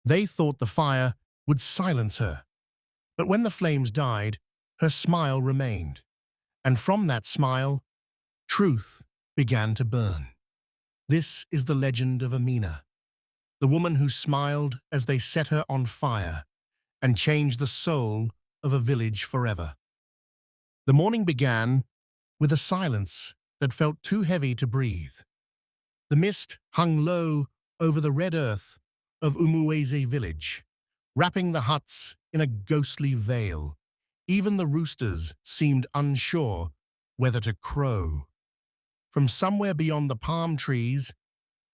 They thought the fire would silence her, but when the flames died, her smile remained, and from that smile, truth began to burn. This is the legend of Amina, the woman who smiled as they set her on fire and changed the soul of a village forever. The morning began with a silence that felt too heavy to breathe. The mist hung low over the red earth of Umuweze village, wrapping the huts in a ghostly veil. Even the roosters seemed unsure whether to crow. From somewhere beyond the palm trees,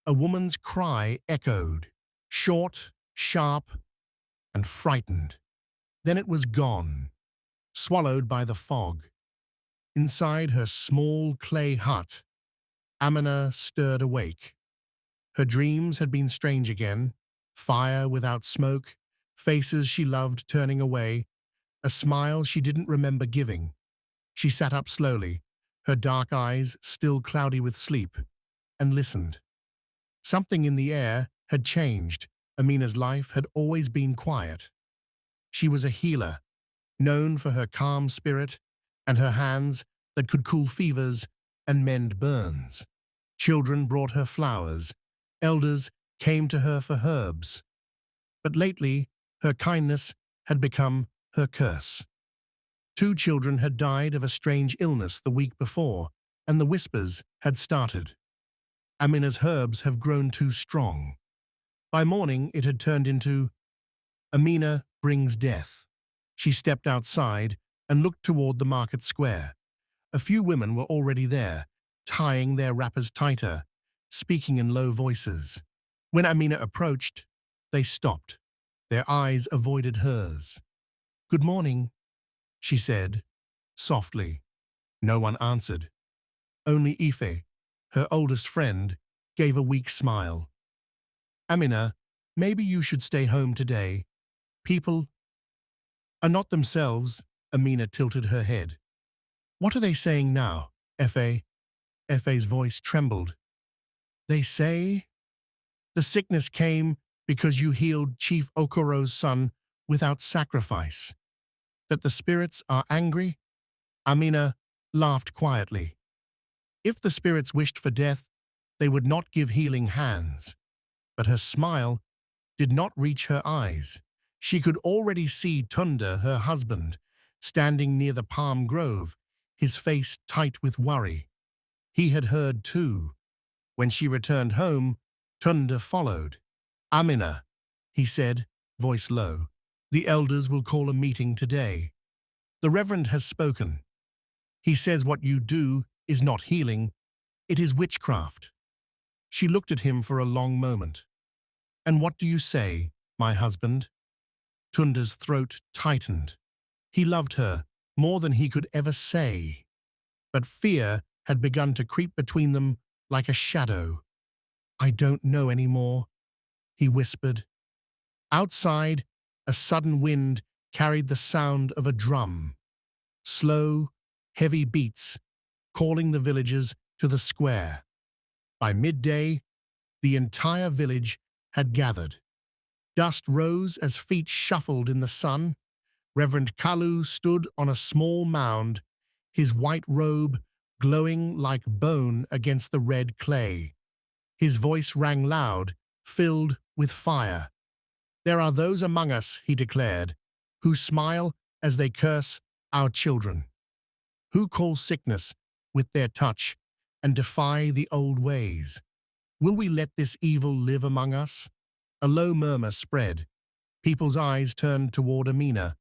a woman's cry echoed, short, sharp, and frightened. Then it was gone, swallowed by the fog. Inside her small clay hut, Amina stirred awake. Her dreams had been strange again, fire without smoke, faces she loved turning away, a smile she didn't remember giving. She sat up slowly, her dark eyes still cloudy with sleep, and listened. Something in the air had changed. Amina's life had always been quiet. She was a healer, known for her calm spirit and her hands that could cool fevers and mend burns. Children brought her flowers, elders came to her for herbs. But lately, her kindness had become her curse. 2 children had died of a strange illness the week before, and the whispers had started. Amina's herbs have grown too strong. By morning, it had turned into Amina brings death. She stepped outside and looked toward the market square. A few women were already there, tying their wrappers tighter, speaking in low voices. When Amina approached, they stopped. Their eyes avoided hers. "Good morning," she said, softly. No one answered. Only Ife, her oldest friend, gave a weak smile. "Amina, maybe you should stay home today. People are not themselves." Amina tilted her head. "What are they saying now, Efe?" Efe's voice trembled. "They say the sickness came because you healed Chief Okoro's son without sacrifice. That the spirits are angry?" Amina laughed quietly. If the spirits wished for death, they would not give healing hands. But her smile did not reach her eyes. She could already see Tunda, her husband, standing near the palm grove, his face tight with worry. He had heard too. When she returned home, Tunda followed. "Amina," he said, voice low, "the elders will call a meeting today. The Reverend has spoken. He says what you do is not healing, it is witchcraft." She looked at him for a long moment. "And what do you say, my husband?" Tunda's throat tightened. He loved her more than he could ever say. But fear had begun to creep between them like a shadow. "I don't know anymore," he whispered. Outside, a sudden wind carried the sound of a drum. Slow, heavy beats, calling the villagers to the square. By midday, the entire village had gathered. Dust rose as feet shuffled in the sun. Reverend Kalu stood on a small mound, his white robe glowing like bone against the red clay. His voice rang loud, filled with fire. "There are those among us," he declared, "who smile as they curse our children, who call sickness with their touch and defy the old ways. Will we let this evil live among us?" A low murmur spread. People's eyes turned toward Amina.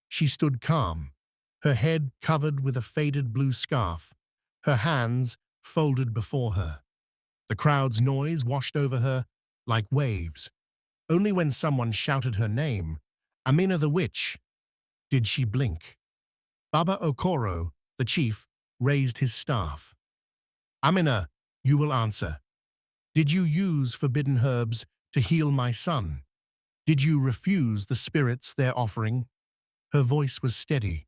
She stood calm, her head covered with a faded blue scarf, her hands folded before her. The crowd's noise washed over her like waves. Only when someone shouted her name, "Amina the witch," did she blink. Baba Okoro, the chief, raised his staff. "Amina, you will answer. Did you use forbidden herbs to heal my son? Did you refuse the spirits their offering?" Her voice was steady.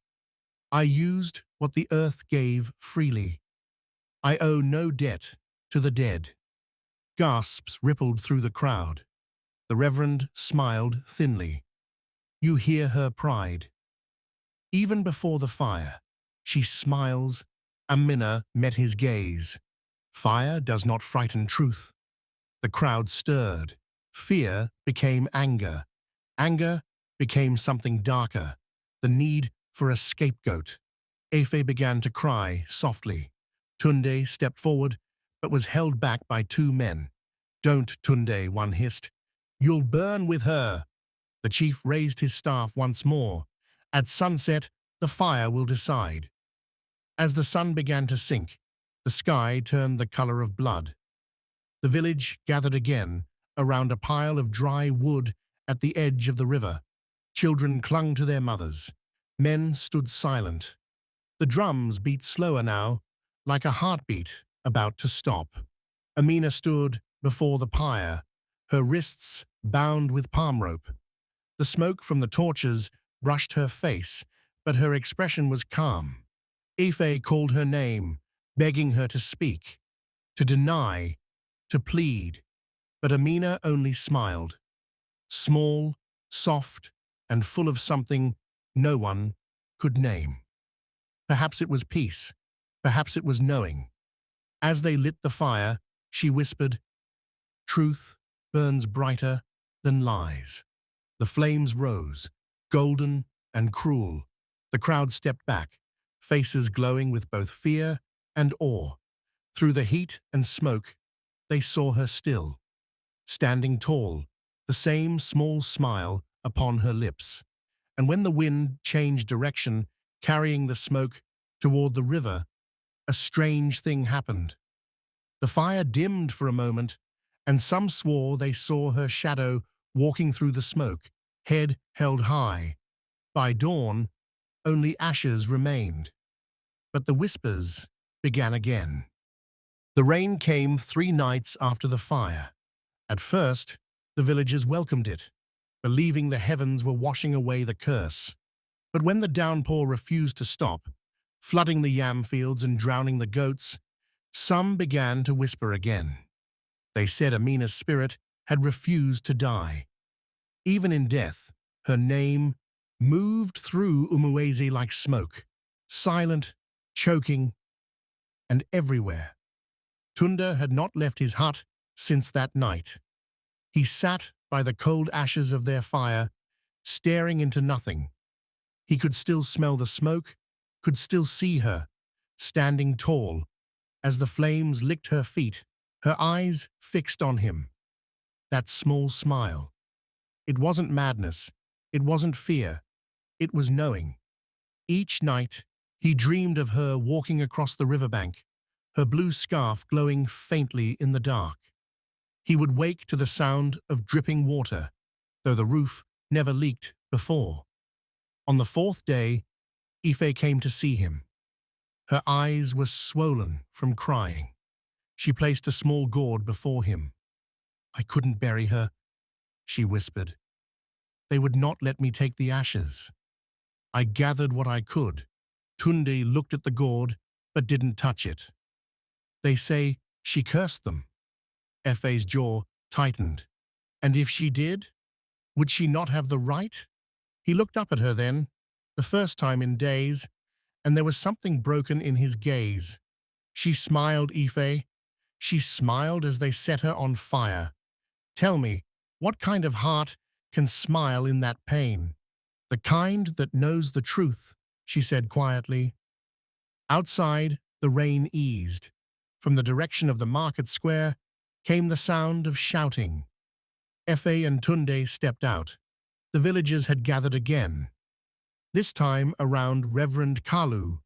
"I used what the earth gave freely. I owe no debt to the dead." Gasps rippled through the crowd. The Reverend smiled thinly. You hear her pride. Even before the fire, she smiles. Amina met his gaze. Fire does not frighten truth. The crowd stirred. Fear became anger. Anger became something darker, the need for a scapegoat. Efe began to cry softly. Tunde stepped forward, but was held back by two men. Don't, Tunde, one hissed. You'll burn with her. The chief raised his staff once more. At sunset, the fire will decide. As the sun began to sink, the sky turned the color of blood. The village gathered again around a pile of dry wood at the edge of the river. Children clung to their mothers. Men stood silent. The drums beat slower now, like a heartbeat about to stop. Amina stood before the pyre, her wrists bound with palm rope. The smoke from the torches brushed her face, but her expression was calm. Ife called her name, begging her to speak, to deny, to plead, but Amina only smiled. Small, soft, and full of something no one could name. Perhaps it was peace, perhaps it was knowing. As they lit the fire, she whispered, Truth burns brighter than lies. The flames rose, golden and cruel. The crowd stepped back, faces glowing with both fear and awe. Through the heat and smoke, they saw her still, standing tall, the same small smile upon her lips. And when the wind changed direction, carrying the smoke toward the river, a strange thing happened. The fire dimmed for a moment, and some swore they saw her shadow walking through the smoke, head held high. By dawn, only ashes remained. But the whispers began again. The rain came 3 nights after the fire. At first, the villagers welcomed it, believing the heavens were washing away the curse. But when the downpour refused to stop, flooding the yam fields and drowning the goats, some began to whisper again. They said Amina's spirit had refused to die. Even in death, her name moved through Umuezi like smoke, silent, choking, and everywhere. Tunda had not left his hut since that night. He sat by the cold ashes of their fire, staring into nothing. He could still smell the smoke, could still see her, standing tall, as the flames licked her feet, her eyes fixed on him. That small smile. It wasn't madness, it wasn't fear, it was knowing. Each night, he dreamed of her walking across the riverbank, her blue scarf glowing faintly in the dark. He would wake to the sound of dripping water, though the roof never leaked before. On the 4th day, Ife came to see him. Her eyes were swollen from crying. She placed a small gourd before him. I couldn't bury her, she whispered. They would not let me take the ashes. I gathered what I could. Tunde looked at the gourd, but didn't touch it. They say she cursed them. Efe's jaw tightened. And if she did, would she not have the right? He looked up at her then, the first time in days, and there was something broken in his gaze. She smiled, Ife. She smiled as they set her on fire. Tell me, what kind of heart can smile in that pain? The kind that knows the truth, she said quietly. Outside, the rain eased. From the direction of the market square came the sound of shouting. Efe and Tunde stepped out. The villagers had gathered again, this time around Reverend Kalu,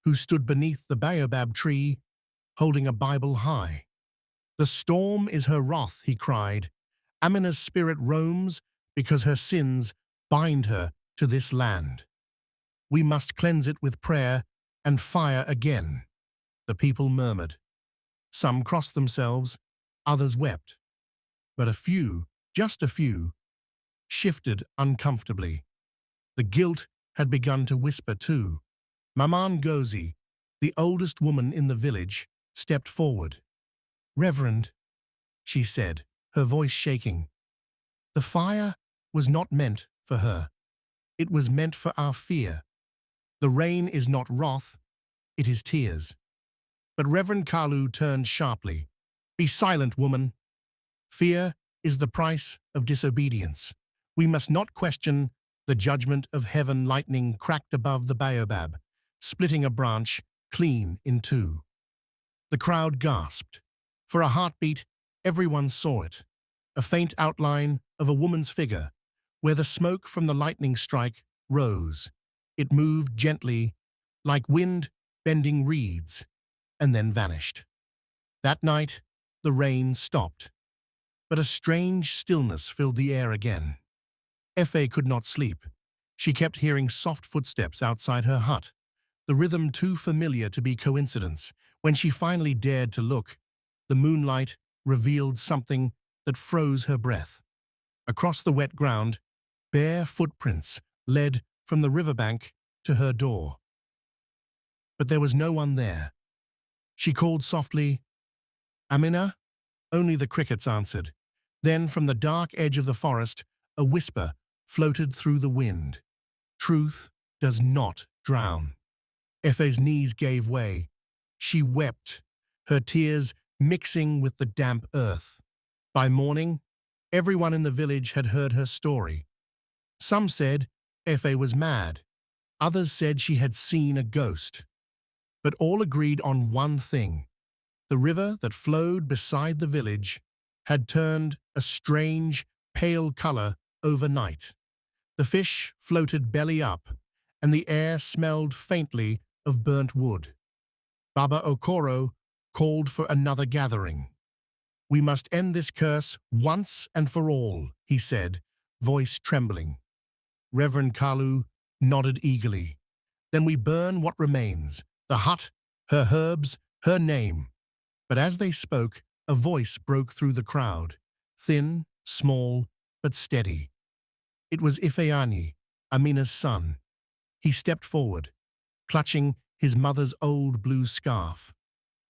who stood beneath the baobab tree, holding a Bible high. The storm is her wrath, he cried. Amina's spirit roams because her sins bind her to this land. We must cleanse it with prayer and fire again. The people murmured. Some crossed themselves, others wept. But a few, just a few, shifted uncomfortably. The guilt had begun to whisper too. Maman Gozi, the oldest woman in the village, stepped forward. Reverend, she said, her voice shaking, The fire was not meant for her. It was meant for our fear. The rain is not wrath, it is tears. But Reverend Kalu turned sharply. Be silent, woman. Fear is the price of disobedience. We must not question the judgment of heaven. Lightning cracked above the baobab, splitting a branch clean in two. The crowd gasped. For a heartbeat, everyone saw it. A faint outline of a woman's figure, where the smoke from the lightning strike rose. It moved gently, like wind bending reeds, and then vanished. That night, the rain stopped, but a strange stillness filled the air again. Effie could not sleep. She kept hearing soft footsteps outside her hut, the rhythm too familiar to be coincidence. When she finally dared to look, the moonlight revealed something that froze her breath. Across the wet ground, bare footprints led from the riverbank to her door. But there was no one there. She called softly, Amina? Only the crickets answered. Then, from the dark edge of the forest, a whisper floated through the wind. Truth does not drown. Effe's knees gave way. She wept, her tears mixing with the damp earth. By morning, everyone in the village had heard her story. Some said Effie was mad. Others said she had seen a ghost. But all agreed on one thing. The river that flowed beside the village had turned a strange, pale color overnight. The fish floated belly up, and the air smelled faintly of burnt wood. Baba Okoro called for another gathering. We must end this curse once and for all, he said, voice trembling. Reverend Kalu nodded eagerly. Then we burn what remains, the hut, her herbs, her name. But as they spoke, a voice broke through the crowd, thin, small, but steady. It was Ifeanyi, Amina's son. He stepped forward, clutching his mother's old blue scarf.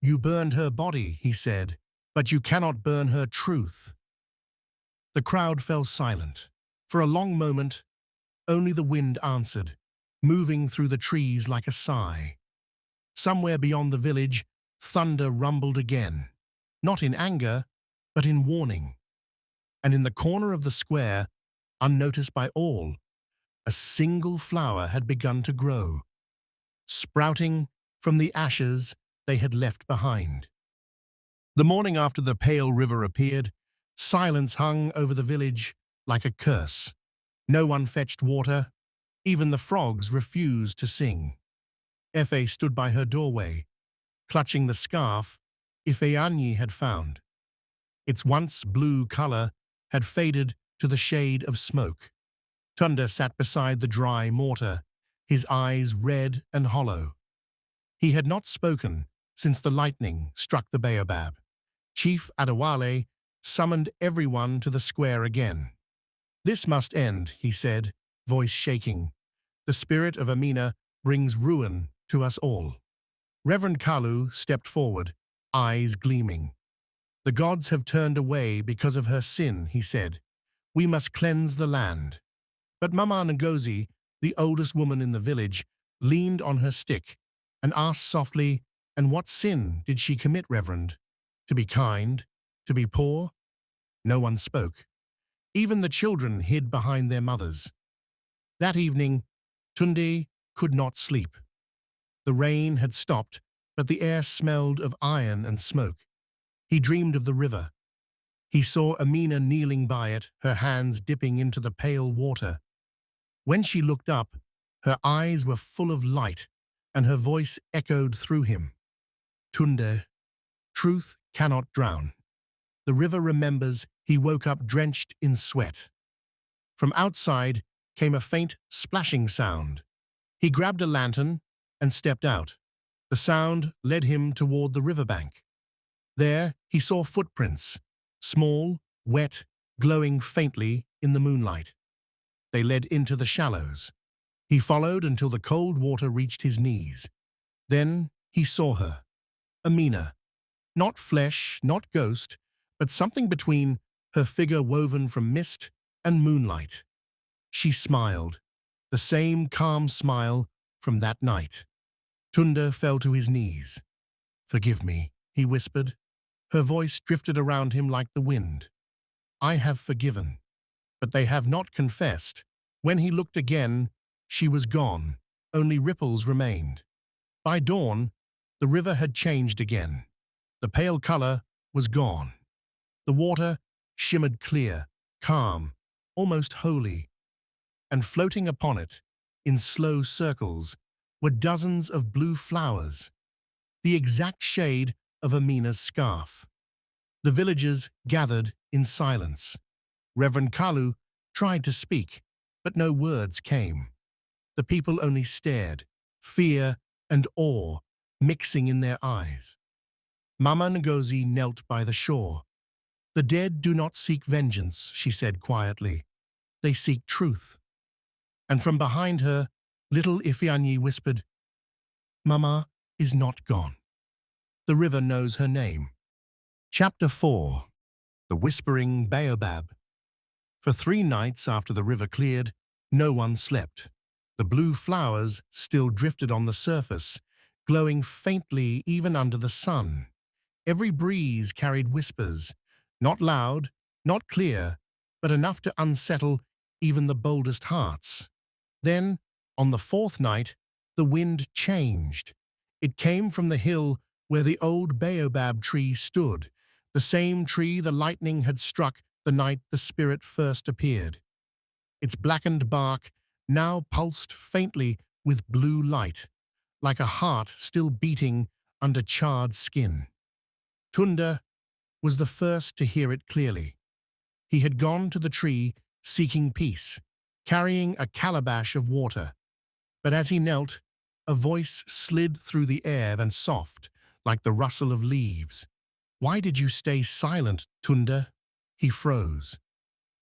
You burned her body, he said, but you cannot burn her truth. The crowd fell silent. For a long moment, only the wind answered, moving through the trees like a sigh. Somewhere beyond the village, thunder rumbled again, not in anger, but in warning. And in the corner of the square, unnoticed by all, a single flower had begun to grow, sprouting from the ashes they had left behind. The morning after the pale river appeared, silence hung over the village like a curse. No one fetched water. Even the frogs refused to sing. Effie stood by her doorway, clutching the scarf Ifeanyi had found. Its once blue color had faded to the shade of smoke. Tunda sat beside the dry mortar, his eyes red and hollow. He had not spoken since the lightning struck the baobab. Chief Adewale summoned everyone to the square again. This must end, he said, voice shaking. The spirit of Amina brings ruin to us all. Reverend Kalu stepped forward, eyes gleaming. The gods have turned away because of her sin, he said. We must cleanse the land. But Mama Ngozi, the oldest woman in the village, leaned on her stick and asked softly, and what sin did she commit, Reverend? To be kind? To be poor? No one spoke. Even the children hid behind their mothers. That evening, Tunde could not sleep. The rain had stopped, but the air smelled of iron and smoke. He dreamed of the river. He saw Amina kneeling by it, her hands dipping into the pale water. When she looked up, her eyes were full of light, and her voice echoed through him. Tunde, truth cannot drown. The river remembers. He woke up drenched in sweat. From outside came a faint splashing sound. He grabbed a lantern and stepped out. The sound led him toward the riverbank. There he saw footprints, small, wet, glowing faintly in the moonlight. They led into the shallows. He followed until the cold water reached his knees. Then he saw her, Amina. Not flesh, not ghost, but something between, her figure woven from mist and moonlight. She smiled, the same calm smile from that night. Tunda fell to his knees. "Forgive me," he whispered. Her voice drifted around him like the wind. "I have forgiven, but they have not confessed." When he looked again, she was gone. Only ripples remained. By dawn, the river had changed again. The pale color was gone. The water shimmered clear, calm, almost holy, and floating upon it, in slow circles, were dozens of blue flowers, the exact shade of Amina's scarf. The villagers gathered in silence. Reverend Kalu tried to speak, but no words came. The people only stared, fear and awe mixing in their eyes. Mama Ngozi knelt by the shore. "The dead do not seek vengeance," she said quietly. "They seek truth." And from behind her, little Ifeanyi whispered, "Mama is not gone. The river knows her name." Chapter 4. The Whispering Baobab. For 3 nights after the river cleared, no one slept. The blue flowers still drifted on the surface, glowing faintly even under the sun. Every breeze carried whispers, not loud, not clear, but enough to unsettle even the boldest hearts. Then, on the 4th night, the wind changed. It came from the hill where the old baobab tree stood, the same tree the lightning had struck the night the spirit first appeared. Its blackened bark now pulsed faintly with blue light, like a heart still beating under charred skin. Tunda was the first to hear it clearly. He had gone to the tree seeking peace, carrying a calabash of water. But as he knelt, a voice slid through the air and soft, like the rustle of leaves. "Why did you stay silent, Tunda?" He froze.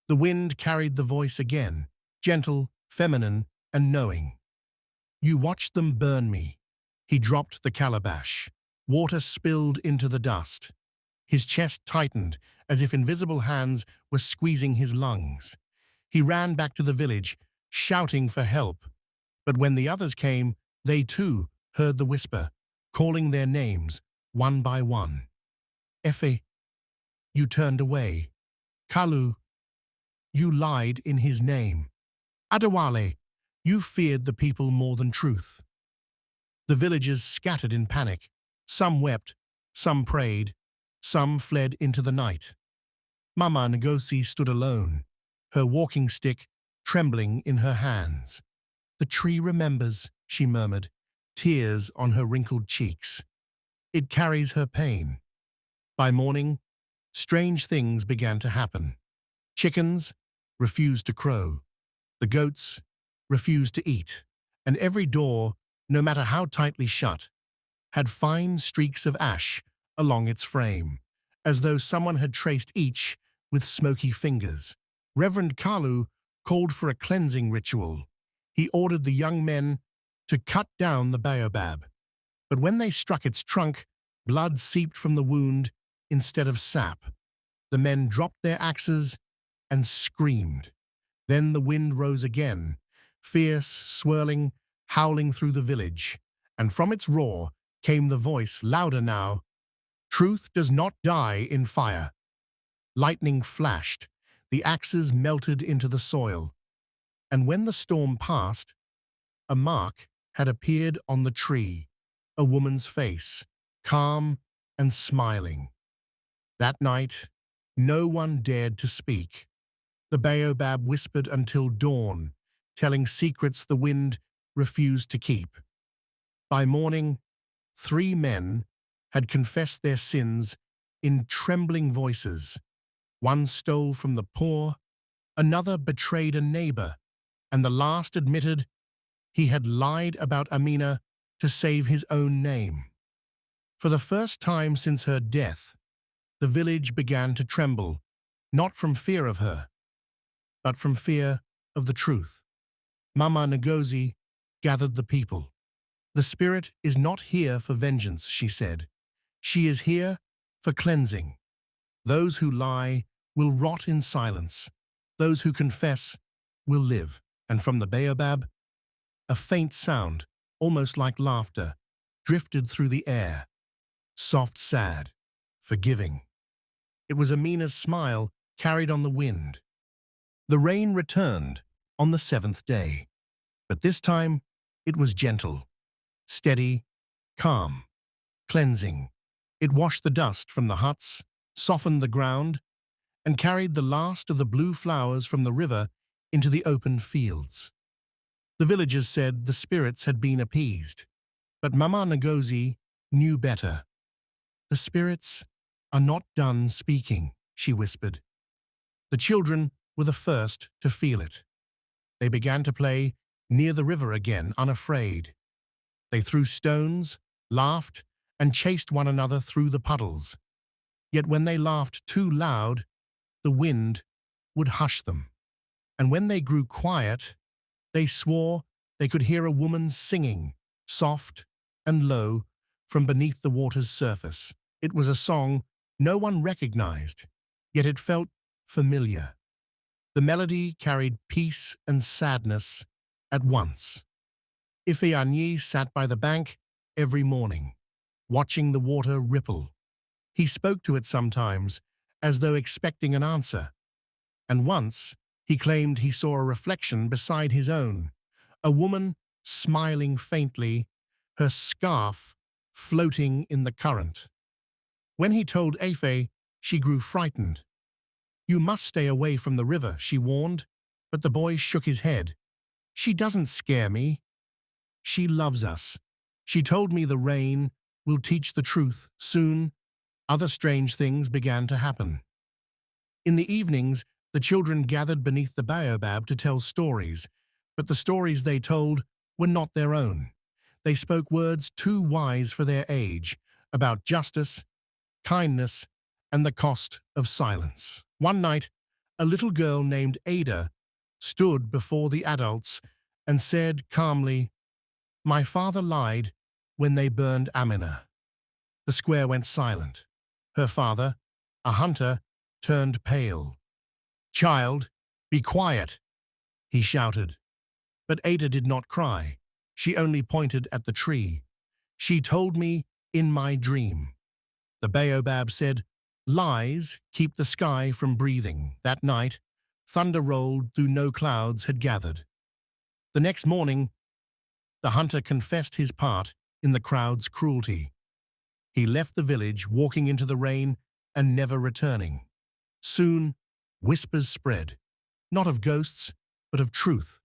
The wind carried the voice again, gentle, feminine, and knowing. "You watched them burn me." He dropped the calabash. Water spilled into the dust. His chest tightened, as if invisible hands were squeezing his lungs. He ran back to the village, shouting for help. But when the others came, they too heard the whisper, calling their names, one by one. "Efe, you turned away. Kalu, you lied in his name. Adewale, you feared the people more than truth." The villagers scattered in panic. Some wept, some prayed, some fled into the night. Mama Ngozi stood alone, her walking stick trembling in her hands. "The tree remembers," she murmured, tears on her wrinkled cheeks. "It carries her pain." By morning, strange things began to happen. Chickens refused to crow. The goats refused to eat. And every door, no matter how tightly shut, had fine streaks of ash along its frame, as though someone had traced each with smoky fingers. Reverend Kalu called for a cleansing ritual. He ordered the young men to cut down the baobab. But when they struck its trunk, blood seeped from the wound instead of sap. The men dropped their axes and screamed. Then the wind rose again, fierce, swirling, howling through the village, and from its roar came the voice, louder now. "Truth does not die in fire." Lightning flashed, the axes melted into the soil, and when the storm passed, a mark had appeared on the tree, a woman's face, calm and smiling. That night, no one dared to speak. The baobab whispered until dawn, telling secrets the wind refused to keep. By morning, 3 men had confessed their sins in trembling voices. One stole from the poor, another betrayed a neighbor, and the last admitted he had lied about Amina to save his own name. For the first time since her death, the village began to tremble, not from fear of her, but from fear of the truth. Mama Ngozi gathered the people. "The spirit is not here for vengeance," she said. "She is here for cleansing. Those who lie will rot in silence. Those who confess will live. And from the baobab, a faint sound, almost like laughter, drifted through the air, soft, sad, forgiving. It was Amina's smile carried on the wind. The rain returned on the seventh day, but this time it was gentle, steady, calm, cleansing. It washed the dust from the huts, softened the ground, and carried the last of the blue flowers from the river into the open fields. The villagers said the spirits had been appeased, but Mama Ngozi knew better. "The spirits are not done speaking," she whispered. The children were the first to feel it. They began to play near the river again, unafraid. They threw stones, laughed, and chased one another through the puddles. Yet when they laughed too loud, the wind would hush them. And when they grew quiet, they swore they could hear a woman singing, soft and low, from beneath the water's surface. It was a song no one recognized, yet it felt familiar. The melody carried peace and sadness at once. Ifeanyi sat by the bank every morning, watching the water ripple. He spoke to it sometimes, as though expecting an answer. And once, he claimed he saw a reflection beside his own, a woman smiling faintly, her scarf floating in the current. When he told Efe, she grew frightened. "You must stay away from the river," she warned, but the boy shook his head. "She doesn't scare me. She loves us. She told me the rain will teach the truth." Soon, other strange things began to happen. In the evenings, the children gathered beneath the baobab to tell stories, but the stories they told were not their own. They spoke words too wise for their age, about justice, kindness, and the cost of silence. One night, a little girl named Ada stood before the adults and said calmly, "My father lied when they burned Amina." The square went silent. Her father, a hunter, turned pale. "Child, be quiet," he shouted. But Ada did not cry. She only pointed at the tree. "She told me in my dream." The baobab said, "Lies keep the sky from breathing." That night, thunder rolled though no clouds had gathered. The next morning, the hunter confessed his part in the crowd's cruelty. He left the village, walking into the rain and never returning. Soon, whispers spread, not of ghosts, but of truth.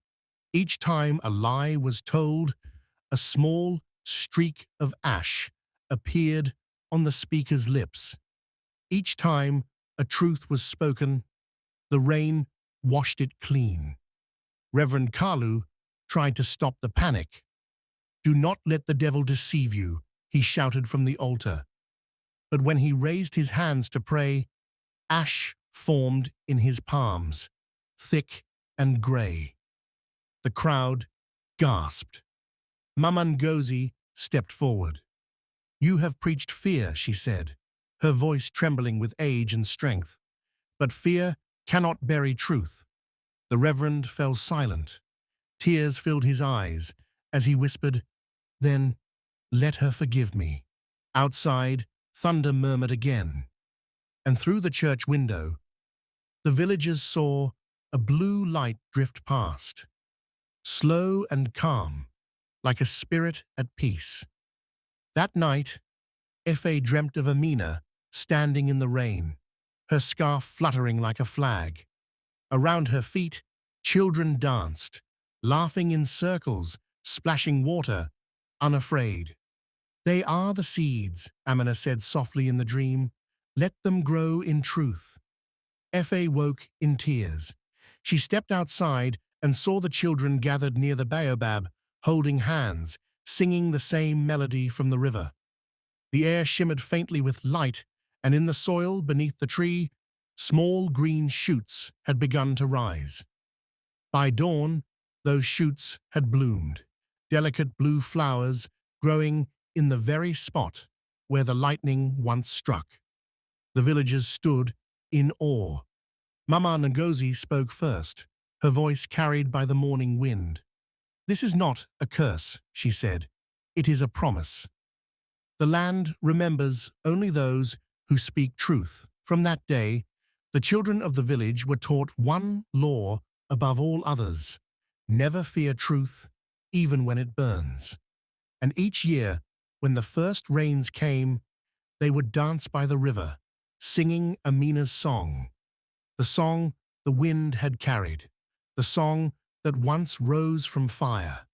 Each time a lie was told, a small streak of ash appeared on the speaker's lips. Each time a truth was spoken, the rain washed it clean. Reverend Kalu tried to stop the panic. "Do not let the devil deceive you," he shouted from the altar. But when he raised his hands to pray, ash formed in his palms, thick and grey. The crowd gasped. Mama Ngozi stepped forward. "You have preached fear," she said, her voice trembling with age and strength. "But fear cannot bury truth." The Reverend fell silent. Tears filled his eyes as he whispered, "Then let her forgive me." Outside, thunder murmured again, and through the church window, the villagers saw a blue light drift past, slow and calm, like a spirit at peace. That night, Efe dreamt of Amina standing in the rain, her scarf fluttering like a flag. Around her feet, children danced, laughing in circles, splashing water, unafraid. "They are the seeds," Amina said softly in the dream. "Let them grow in truth." Efe woke in tears. She stepped outside and saw the children gathered near the baobab, holding hands, singing the same melody from the river. The air shimmered faintly with light, and in the soil beneath the tree, small green shoots had begun to rise. By dawn, those shoots had bloomed, delicate blue flowers growing in the very spot where the lightning once struck. The villagers stood in awe. Mama Ngozi spoke first, her voice carried by the morning wind. "This is not a curse," she said. "It is a promise. The land remembers only those who speak truth." From that day, the children of the village were taught one law above all others: never fear truth, even when it burns. And each year, when the first rains came, they would dance by the river, singing Amina's song, the song the wind had carried, the song that once rose from fire.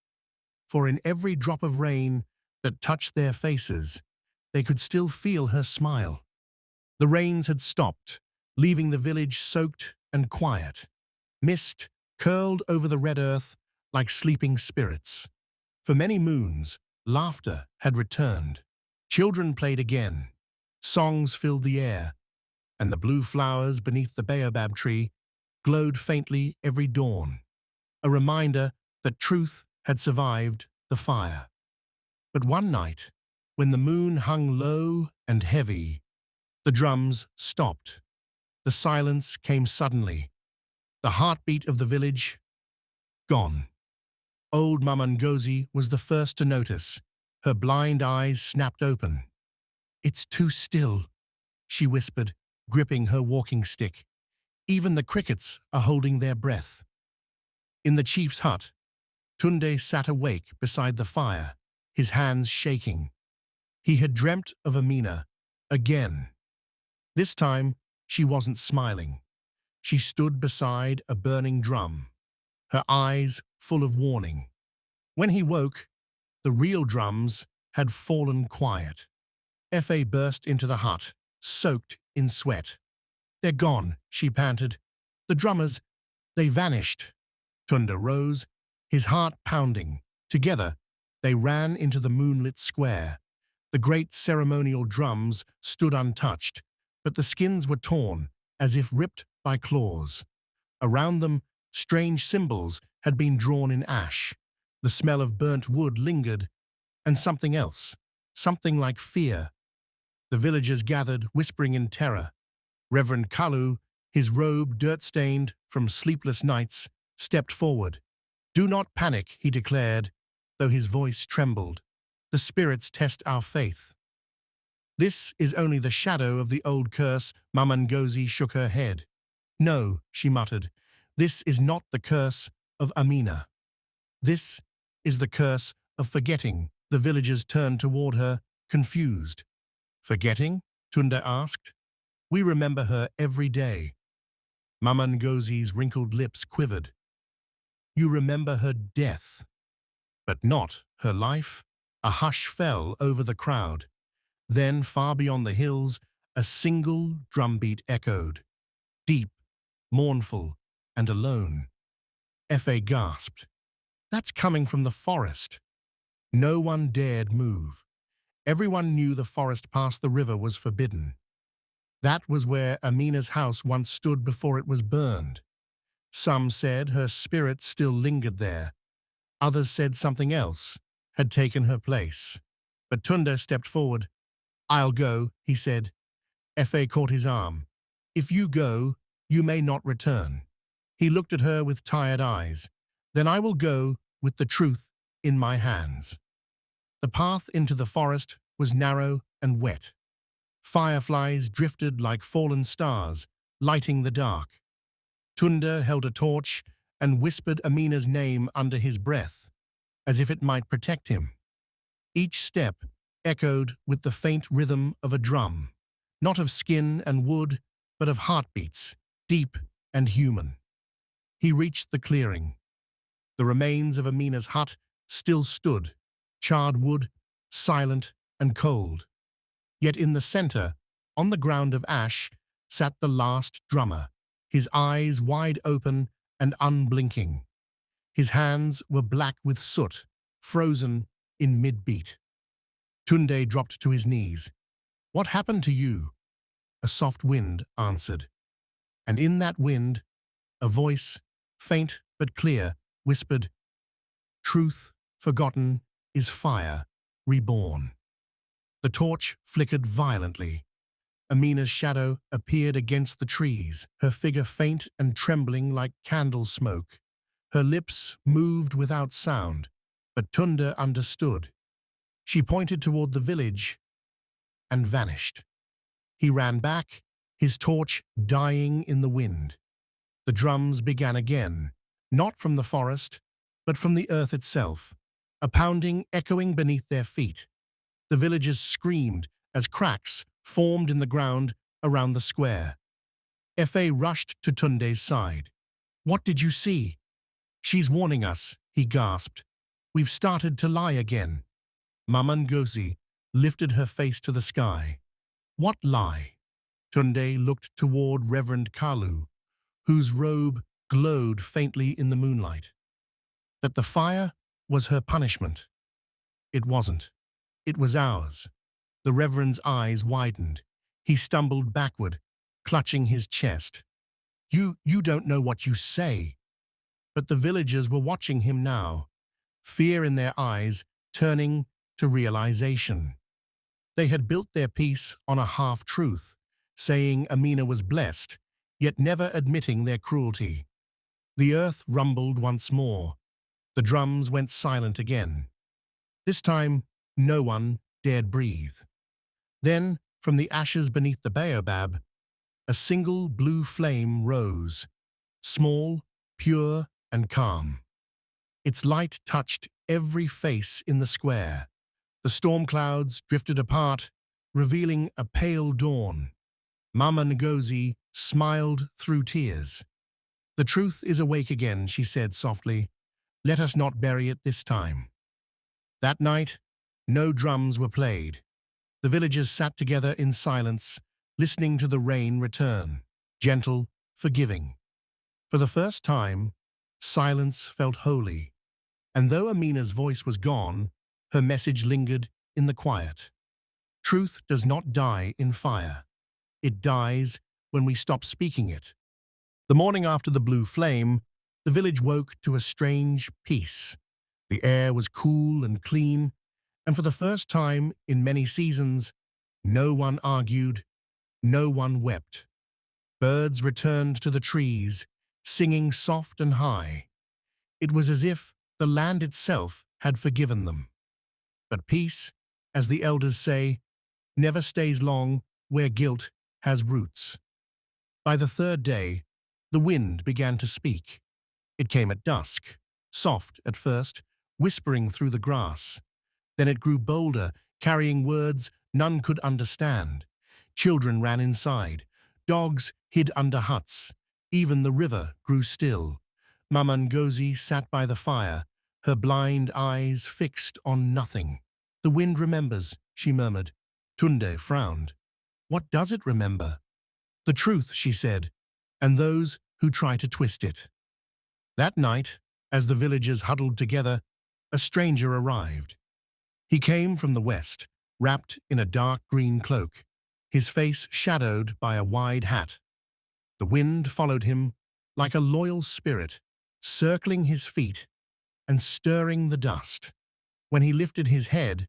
For in every drop of rain that touched their faces, they could still feel her smile. The rains had stopped, leaving the village soaked and quiet. Mist curled over the red earth like sleeping spirits. For many moons, laughter had returned. Children played again. Songs filled the air, and the blue flowers beneath the baobab tree glowed faintly every dawn, a reminder that truth had survived the fire. But one night, when the moon hung low and heavy, the drums stopped. The silence came suddenly. The heartbeat of the village gone. Old Mama Ngozi was the first to notice. Her blind eyes snapped open. "It's too still," she whispered, gripping her walking stick. "Even the crickets are holding their breath." In the chief's hut, Tunde sat awake beside the fire, his hands shaking. He had dreamt of Amina again. This time, she wasn't smiling. She stood beside a burning drum, her eyes full of warning. When he woke, the real drums had fallen quiet. Fa burst into the hut, soaked in sweat. "They're gone," she panted. "The drummers, they vanished." Tunda rose, his heart pounding. Together, they ran into the moonlit square. The great ceremonial drums stood untouched, but the skins were torn, as if ripped by claws. Around them, strange symbols had been drawn in ash. The smell of burnt wood lingered, and something else, something like fear. The villagers gathered, whispering in terror. Reverend Kalu, his robe dirt-stained from sleepless nights, stepped forward. "Do not panic," he declared, though his voice trembled. "The spirits test our faith." "This is only the shadow of the old curse." Mama Ngozi shook her head. "No," she muttered, "this is not the curse of Amina. This is the curse of forgetting." The villagers turned toward her, confused. "Forgetting?" Tunda asked. "We remember her every day." Mama Ngozi's wrinkled lips quivered. "You remember her death, but not her life?" A hush fell over the crowd. Then, far beyond the hills, a single drumbeat echoed. Deep, mournful, and alone. Fa gasped. "That's coming from the forest." No one dared move. Everyone knew the forest past the river was forbidden. That was where Amina's house once stood before it was burned. Some said her spirit still lingered there. Others said something else had taken her place. But Tunda stepped forward. "I'll go," he said. Fa caught his arm. "If you go, you may not return." He looked at her with tired eyes. "Then I will go with the truth in my hands." The path into the forest was narrow and wet. Fireflies drifted like fallen stars, lighting the dark. Tunda held a torch and whispered Amina's name under his breath, as if it might protect him. Each step echoed with the faint rhythm of a drum, not of skin and wood, but of heartbeats, deep and human. He reached the clearing. The remains of Amina's hut still stood, charred wood, silent and cold. Yet in the center, on the ground of ash, sat the last drummer, his eyes wide open and unblinking. His hands were black with soot, frozen in mid-beat. Tunde dropped to his knees. "What happened to you?" A soft wind answered. And in that wind, a voice, faint but clear, whispered, "Truth forgotten is fire reborn." The torch flickered violently. Amina's shadow appeared against the trees, her figure faint and trembling like candle smoke. Her lips moved without sound, but Tunda understood. She pointed toward the village and vanished. He ran back, his torch dying in the wind. The drums began again, not from the forest, but from the earth itself, a pounding echoing beneath their feet. The villagers screamed as cracks formed in the ground around the square. Efe rushed to Tunde's side. "What did you see?" "She's warning us," he gasped. "We've started to lie again." Mama Ngozi lifted her face to the sky. "What lie?" Tunde looked toward Reverend Kalu, whose robe glowed faintly in the moonlight. That the fire was her punishment. It wasn't. It was ours. The Reverend's eyes widened. He stumbled backward, clutching his chest. You don't know what you say." But the villagers were watching him now, fear in their eyes turning to realization. They had built their peace on a half-truth, saying Amina was blessed, yet never admitting their cruelty. The earth rumbled once more. The drums went silent again. This time, no one dared breathe. Then, from the ashes beneath the baobab, a single blue flame rose, small, pure, and calm. Its light touched every face in the square. The storm clouds drifted apart, revealing a pale dawn. Mama Ngozi smiled through tears. "The truth is awake again," she said softly. "Let us not bury it this time." That night, no drums were played. The villagers sat together in silence, listening to the rain return, gentle, forgiving. For the first time, silence felt holy, and though Amina's voice was gone, her message lingered in the quiet. Truth does not die in fire. It dies when we stop speaking it. The morning after the blue flame, the village woke to a strange peace. The air was cool and clean, and for the first time in many seasons, no one argued, no one wept. Birds returned to the trees, singing soft and high. It was as if the land itself had forgiven them. But peace, as the elders say, never stays long where guilt has roots. By the third day, the wind began to speak. It came at dusk, soft at first, whispering through the grass. Then it grew bolder, carrying words none could understand. Children ran inside. Dogs hid under huts. Even the river grew still. Mama Ngozi sat by the fire, her blind eyes fixed on nothing. "The wind remembers," she murmured. Tunde frowned. "What does it remember?" "The truth," she said, "and those who try to twist it." That night, as the villagers huddled together, a stranger arrived. He came from the west, wrapped in a dark green cloak, his face shadowed by a wide hat. The wind followed him like a loyal spirit, circling his feet and stirring the dust. When he lifted his head,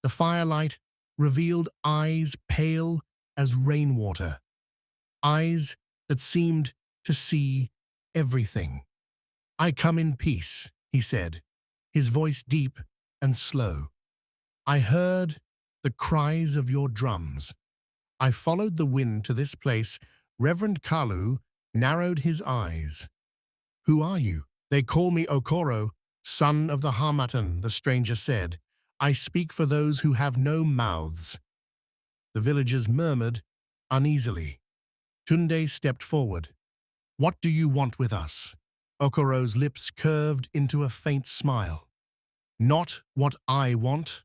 the firelight revealed eyes pale as rainwater, eyes that seemed to see everything. "I come in peace," he said, his voice deep and slow. "I heard the cries of your drums. I followed the wind to this place." Reverend Kalu narrowed his eyes. "Who are you?" "They call me Okoro, son of the Harmattan," the stranger said. "I speak for those who have no mouths." The villagers murmured uneasily. Tunde stepped forward. "What do you want with us?" Okoro's lips curved into a faint smile. "Not what I want.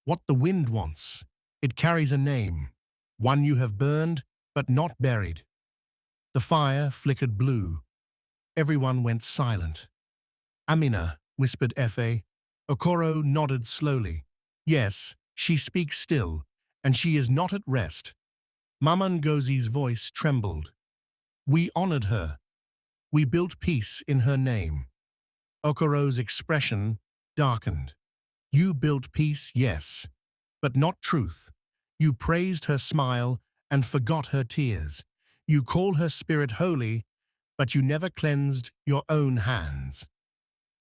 What the wind wants. It carries a name, one you have burned but not buried." The fire flickered blue. Everyone went silent. "Amina," whispered Efe. Okoro nodded slowly. "Yes, she speaks still, and she is not at rest." Mama Ngozi's voice trembled. "We honored her. We built peace in her name." Okoro's expression darkened. "You built peace, yes, but not truth. You praised her smile and forgot her tears. You call her spirit holy, but you never cleansed your own hands.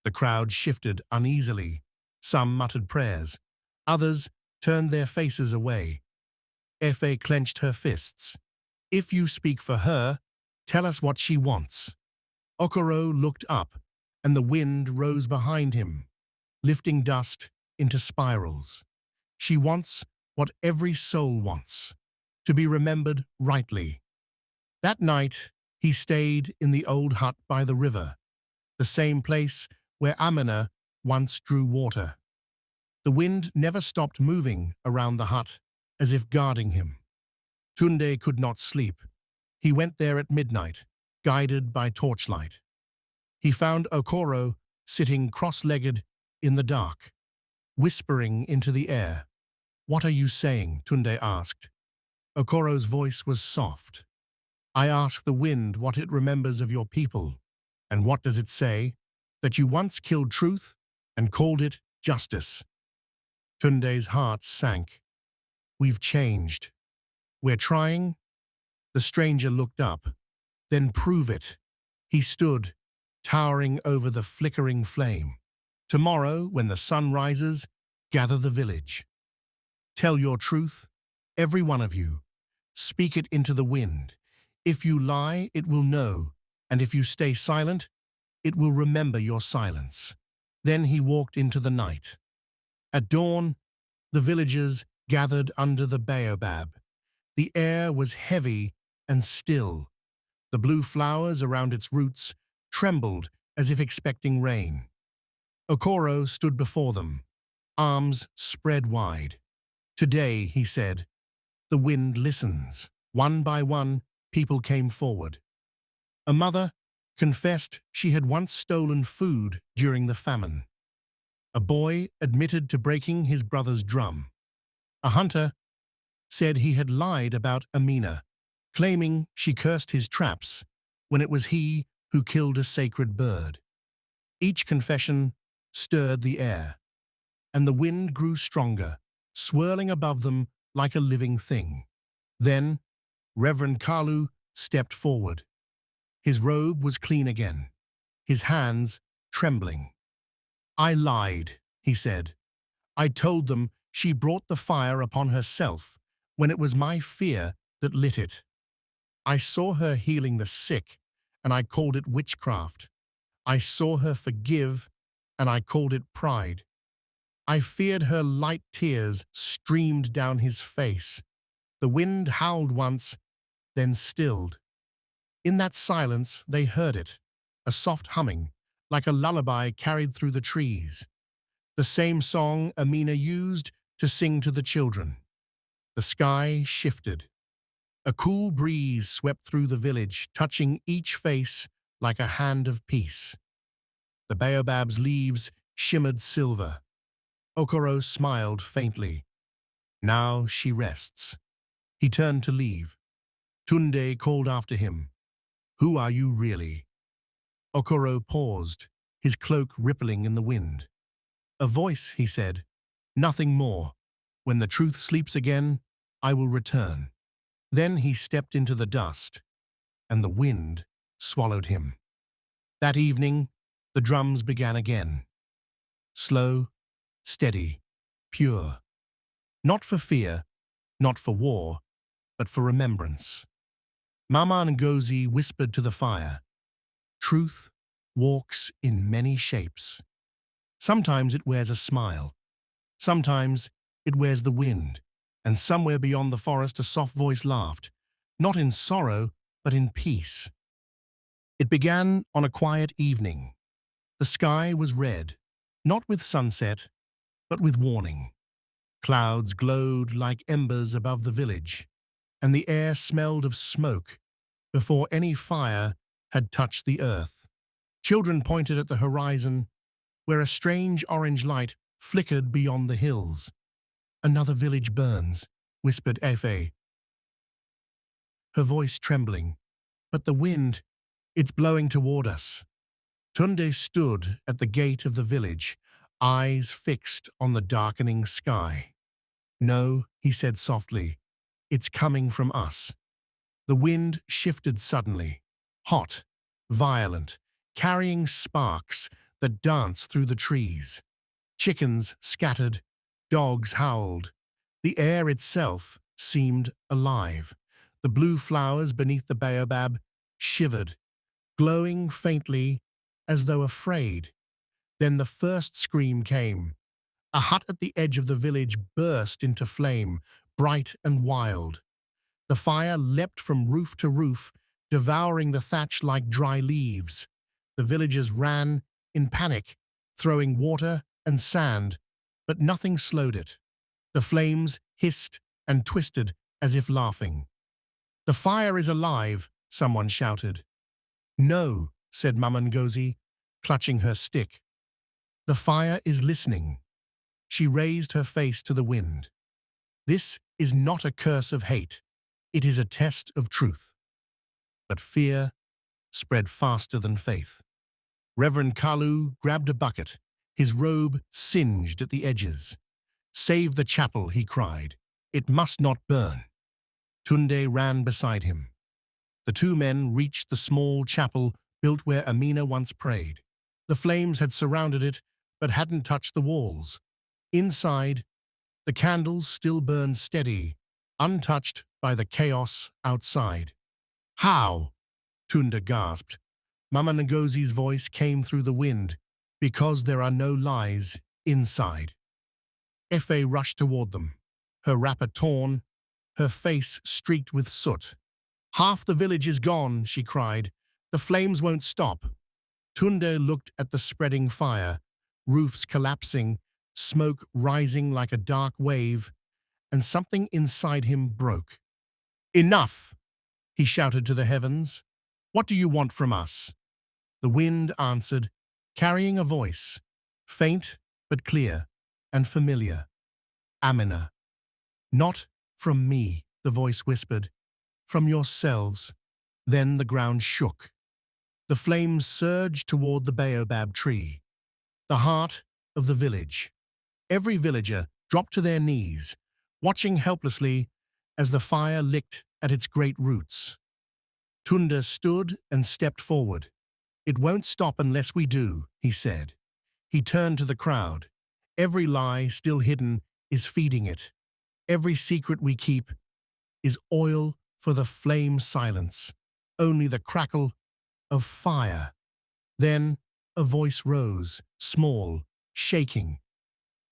The crowd shifted uneasily. Some muttered prayers. Others turned their faces away. Efe clenched her fists. If you speak for her, tell us what she wants. Okoro looked up, and the wind rose behind him, lifting dust into spirals. She wants what every soul wants, to be remembered rightly. That night, he stayed in the old hut by the river, the same place where Amina once drew water. The wind never stopped moving around the hut, as if guarding him. Tunde could not sleep. He went there at midnight, guided by torchlight. He found Okoro sitting cross-legged in the dark, whispering into the air. "What are you saying?" Tunde asked. Okoro's voice was soft. "I ask the wind what it remembers of your people. And what does it say? That you once killed truth and called it justice." Tunde's heart sank. "We've changed. We're trying." The stranger looked up. "Then prove it." He stood, towering over the flickering flame. "Tomorrow, when the sun rises, gather the village. Tell your truth, every one of you. Speak it into the wind. If you lie, it will know, and if you stay silent, it will remember your silence." Then he walked into the night. At dawn, the villagers gathered under the baobab. The air was heavy and still. The blue flowers around its roots trembled as if expecting rain. Okoro stood before them, arms spread wide. "Today," he said, "the wind listens." One by one, people came forward. A mother confessed she had once stolen food during the famine. A boy admitted to breaking his brother's drum. A hunter said he had lied about Amina, claiming she cursed his traps when it was he who killed a sacred bird. Each confession stirred the air, and the wind grew stronger, swirling above them like a living thing. Then Reverend Kalu stepped forward. His robe was clean again, his hands trembling. "I lied," he said. "I told them she brought the fire upon herself when it was my fear that lit it. I saw her healing the sick, and I called it witchcraft. I saw her forgive, and I called it pride. I feared her light tears streamed down his face. The wind howled once, then stilled. In that silence, they heard it, a soft humming, like a lullaby carried through the trees. The same song Amina used to sing to the children. The sky shifted. A cool breeze swept through the village, touching each face like a hand of peace. The baobab's leaves shimmered silver. Okoro smiled faintly. Now she rests. He turned to leave. Tunde called after him. "Who are you really?" Okoro paused, his cloak rippling in the wind. "A voice," he said. "Nothing more. When the truth sleeps again, I will return." Then he stepped into the dust, and the wind swallowed him. That evening, the drums began again. Slow, steady, pure. Not for fear, not for war, but for remembrance. Mama Ngozi whispered to the fire, "Truth walks in many shapes. Sometimes it wears a smile. Sometimes it wears the wind." And somewhere beyond the forest a soft voice laughed, not in sorrow, but in peace. It began on a quiet evening. The sky was red, not with sunset, but with warning. Clouds glowed like embers above the village, and the air smelled of smoke before any fire had touched the earth. Children pointed at the horizon, where a strange orange light flickered beyond the hills. "Another village burns," whispered Efe, her voice trembling. "But the wind, it's blowing toward us." Tunde stood at the gate of the village, eyes fixed on the darkening sky. "No," he said softly, It's coming from us. The wind shifted suddenly, hot, violent, carrying sparks that danced through the trees. Chickens scattered, dogs howled. The air itself seemed alive. The blue flowers beneath the baobab shivered, glowing faintly as though afraid. Then the first scream came. A hut at the edge of the village burst into flame, bright and wild. The fire leapt from roof to roof, devouring the thatch like dry leaves. The villagers ran in panic, throwing water and sand, but nothing slowed it. The flames hissed and twisted as if laughing. "The fire is alive," someone shouted. "No," said Mama Ngozi, clutching her stick. "The fire is listening." She raised her face to the wind. "This is not a curse of hate. It is a test of truth." But fear spread faster than faith. Reverend Kalu grabbed a bucket, his robe singed at the edges. "Save the chapel," he cried. "It must not burn." Tunde ran beside him. The two men reached the small chapel built where Amina once prayed. The flames had surrounded it, but hadn't touched the walls. Inside, the candles still burned steady, untouched by the chaos outside. "How?" Tunda gasped. Mama Ngozi's voice came through the wind. "Because there are no lies inside." Efe rushed toward them, her wrapper torn, her face streaked with soot. "Half the village is gone," she cried. "The flames won't stop." Tunde looked at the spreading fire, roofs collapsing, smoke rising like a dark wave, and something inside him broke. "Enough!" he shouted to the heavens. "What do you want from us?" The wind answered, carrying a voice, faint but clear and familiar. "Amina." "Not from me," the voice whispered. "From yourselves." Then the ground shook. The flames surged toward the baobab tree, the heart of the village. Every villager dropped to their knees, watching helplessly as the fire licked at its great roots. Tunda stood and stepped forward. "It won't stop unless we do," he said. He turned to the crowd. "Every lie still hidden is feeding it. Every secret we keep is oil for the flame silence. Only the crackle of fire." Then a voice rose, small, shaking.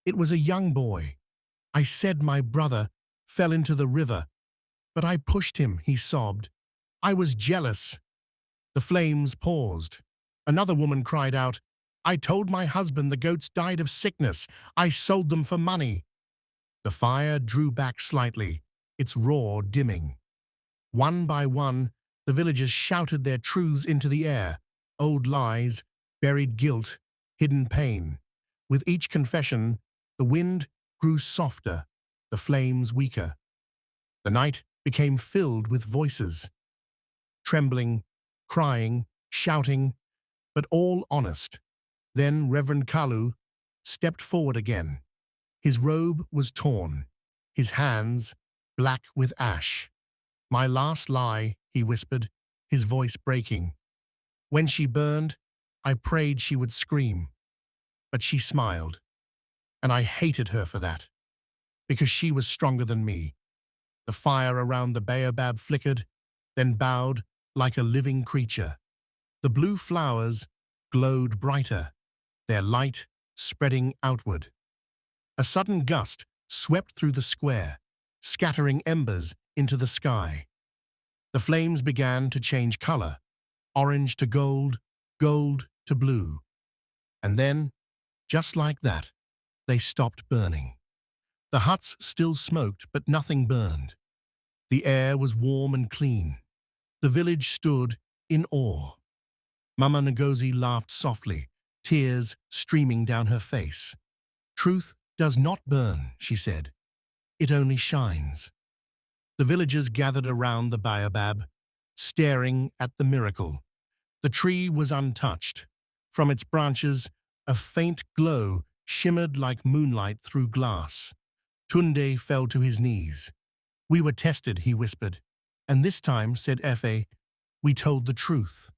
It was a young boy. "I said my brother fell into the river, but I pushed him," he sobbed. "I was jealous." The flames paused. Another woman cried out, "I told my husband the goats died of sickness. I sold them for money." The fire drew back slightly, its roar dimming. One by one, the villagers shouted their truths into the air, old lies, buried guilt, hidden pain. With each confession, the wind grew softer, the flames weaker. The night became filled with voices, trembling, crying, shouting, but all honest. Then Reverend Kalu stepped forward again. His robe was torn, his hands black with ash. "My last lie," he whispered, his voice breaking. "When she burned, I prayed she would scream. But she smiled, and I hated her for that, because she was stronger than me." The fire around the baobab flickered, then bowed like a living creature. The blue flowers glowed brighter, their light spreading outward. A sudden gust swept through the square, scattering embers into the sky. The flames began to change color, orange to gold, gold to blue. And then, just like that, they stopped burning. The huts still smoked, but nothing burned. The air was warm and clean. The village stood in awe. Mama Ngozi laughed softly, tears streaming down her face. "Truth does not burn," she said. "It only shines." The villagers gathered around the baobab, staring at the miracle. The tree was untouched. From its branches, a faint glow shimmered like moonlight through glass. Tunde fell to his knees. We were tested, he whispered. And this time, said Efe, we told the truth.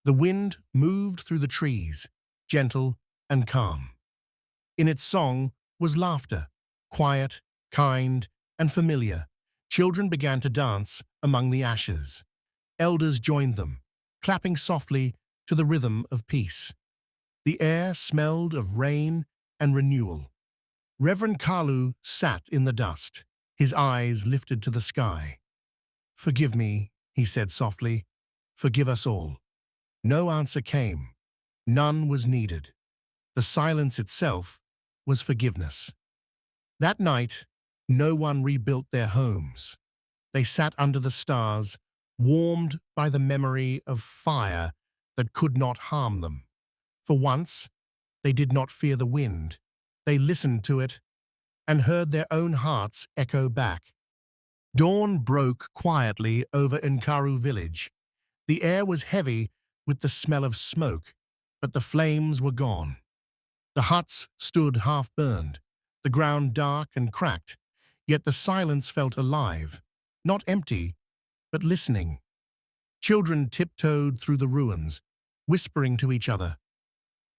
The wind moved through the trees, gentle and calm. In its song was laughter, quiet, kind, and familiar. Children began to dance among the ashes. Elders joined them, clapping softly to the rhythm of peace. The air smelled of rain and renewal. Reverend Kalu sat in the dust, his eyes lifted to the sky. Forgive me, he said softly. Forgive us all. No answer came. None was needed. The silence itself was forgiveness. That night, no one rebuilt their homes. They sat under the stars, warmed by the memory of fire that could not harm them. For once, they did not fear the wind. They listened to it and heard their own hearts echo back. Dawn broke quietly over Nkaru village. The air was heavy with the smell of smoke, but the flames were gone. The huts stood half-burned, the ground dark and cracked, yet the silence felt alive, not empty, but listening. Children tiptoed through the ruins, whispering to each other.